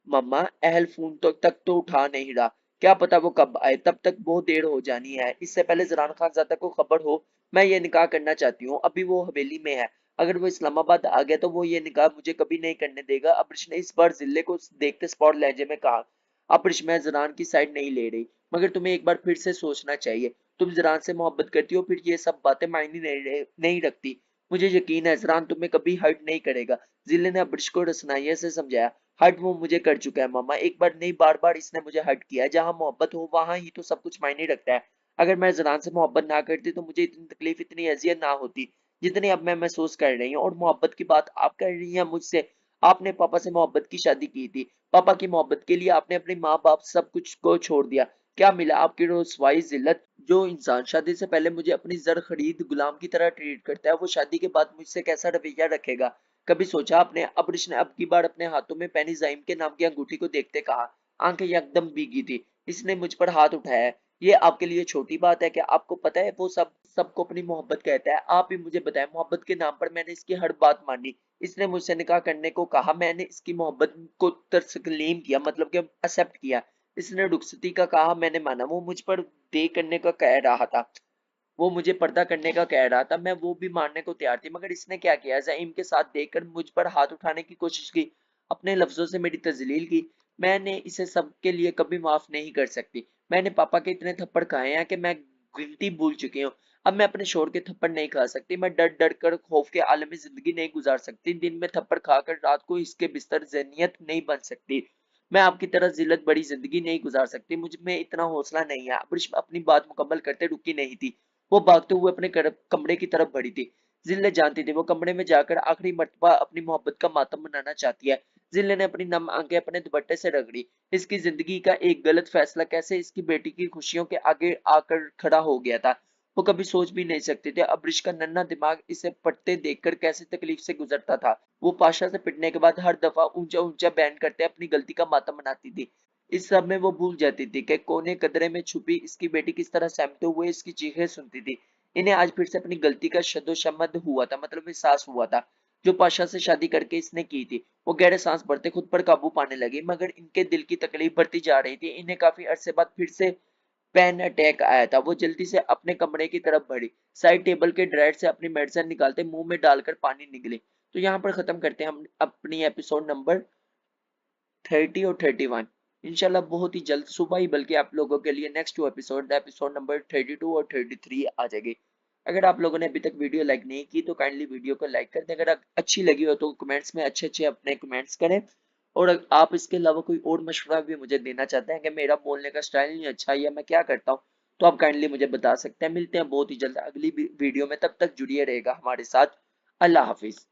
मम्मा, अहल फोन तक तो उठा नहीं रहा। क्या पता वो कब आए, तब तक बहुत देर हो जानी है। इससे पहले जरान खानजादा को खबर हो मैं ये निकाह करना चाहती हूँ। अभी वो हवेली में है। अगर वो इस्लामाबाद आ गया तो वो ये निकाह मुझे कभी नहीं करने देगा। अब्रिश ने इस बार जिले को देखते स्पॉट लहजे में कहा। अब्रिश, मैं जरान की साइड नहीं ले रही, मगर तुम्हें एक बार फिर से सोचना चाहिए। तुम जरान से मोहब्बत करती हो, फिर ये सब बातें मायने नहीं रखती। मुझे यकीन है जरान तुम्हें कभी हर्ट नहीं करेगा। जिले ने अब्रिश को रसनाइया से समझाया। हर्ट वो मुझे कर चुका है मामा, एक बार नहीं बार बार इसने मुझे हर्ट किया है। जहां मोहब्बत हो वहां ही तो सब कुछ मायने रखता है। अगर मैं जरान से मोहब्बत ना करती तो मुझे इतनी तकलीफ, इतनी अजियत ना होती जितनी अब मैं महसूस कर रही हूँ। और मोहब्बत की बात आप कर रही हैं मुझसे? आपने पापा से मोहब्बत की शादी की थी। पापा की मोहब्बत के लिए आपने अपने माँ बाप सब कुछ को छोड़ दिया। क्या मिला? आपकी रुसवाई, जिल्लत। जो इंसान शादी से पहले मुझे अपनी जर खरीद गुलाम की तरह ट्रीट करता है, वो शादी के बाद मुझसे कैसा रवैया रखेगा? कभी सोचा आपने? अब्रिश ने अब की बार अपने हाथों में पहनी ज़हीम के नाम की अंगूठी को देखते कहा। आंखें एकदम भीगी थी। इसने मुझ पर हाथ उठाया। ये आपके लिए छोटी बात है क्या? आपको पता है वो सबको अपनी मोहब्बत कहता है। आप ही मुझे बताएं, मोहब्बत के नाम पर मैंने इसकी हर बात मानी। इसने मुझसे निकाह करने को कहा, मैंने इसकी मोहब्बत को तस्लीम किया, मतलब कि एक्सेप्ट किया। इसने रुखसती का कहा, मैंने माना। वो मुझ पर दे करने का कह रहा था, वो मुझे पर्दा करने का कह रहा था, मैं वो भी मानने को तैयार थी। मगर इसने क्या किया? ज़हीम के साथ देखकर मुझ पर हाथ उठाने की कोशिश की, अपने लफ्जों से मेरी तजलील की। मैंने इसे सब के लिए कभी माफ नहीं कर सकती। मैंने पापा के इतने थप्पड़ खाए हैं कि मैं गिनती भूल चुकी हूँ। अब मैं अपने शोर के थप्पड़ नहीं खा सकती। मैं डर डर कर खौफ के आलम में जिंदगी नहीं गुजार सकती। दिन में थप्पड़ खाकर रात को इसके बिस्तर जहनियत नहीं बन सकती। मैं आपकी तरह जिल्लत बड़ी जिंदगी नहीं गुजार सकती। मुझ में इतना हौसला नहीं है। अब्रिश अपनी बात मुकम्मल करते रुकी नहीं थी। वो भागते हुए अपने कमरे की तरफ बढ़ी थी। जिल्ले जानती थी वो कमरे में जाकर आखिरी मर्तबा अपनी मोहब्बत का मातम मनाना चाहती है। जिल्ले ने अपनी नम आंखें अपने दुपट्टे से रगड़ी। इसकी जिंदगी का एक गलत फैसला कैसे इसकी बेटी की खुशियों के आगे आकर खड़ा हो गया था, वो कभी सोच भी नहीं सकते थे। अब्रिश का नन्हा दिमाग इसे पटते देखकर कैसे तकलीफ से गुजरता था। वो पाशा से पिटने के बाद हर दफा ऊंचा ऊंचा बैन करते अपनी गलती का मातम मनाती थी। इस सब में वो भूल जाती थी कि कोने कदरे में छुपी इसकी बेटी किस तरह सहमते हुए इसकी चीखें सुनती थी। इन्हें आज फिर से अपनी गलती का शद्दोशमद हुआ था, मतलब एहसास हुआ था, जो पाशा से शादी करके इसने की थी। वो गहरे सांस भरते खुद पर काबू पाने लगी, मगर इनके दिल की तकलीफ बढ़ती जा रही थी। इन्हें काफी अरसे बाद फिर से पैन अटैक आया था। वो जल्दी से अपने कमरे की तरफ बढ़ी। साइड टेबल के ड्रायर से अपनी मेडिसिन निकालते मुंह में डालकर पानी निकले। तो यहाँ पर खत्म करते हैं हम अपनी एपिसोड नंबर 30 और 31। इंशाल्लाह बहुत ही जल्द सुबह ही, बल्कि आप लोगों के लिए नेक्स्ट टू एपिसोड नंबर 32 और 33 आ जाएगी। अगर आप लोगों ने अभी तक वीडियो लाइक नहीं की तो काइंडली वीडियो को लाइक कर दें। अगर अच्छी लगी हो तो कमेंट्स में अच्छे अच्छे अपने कमेंट्स करें। और आप इसके अलावा कोई और मशवरा भी मुझे देना चाहते हैं कि मेरा बोलने का स्टाइल नहीं अच्छा है या मैं क्या करता हूँ, तो आप काइंडली मुझे बता सकते हैं। मिलते हैं बहुत ही जल्द अगली वीडियो में, तब तक जुड़िए रहेगा हमारे साथ। अल्लाह हाफिज।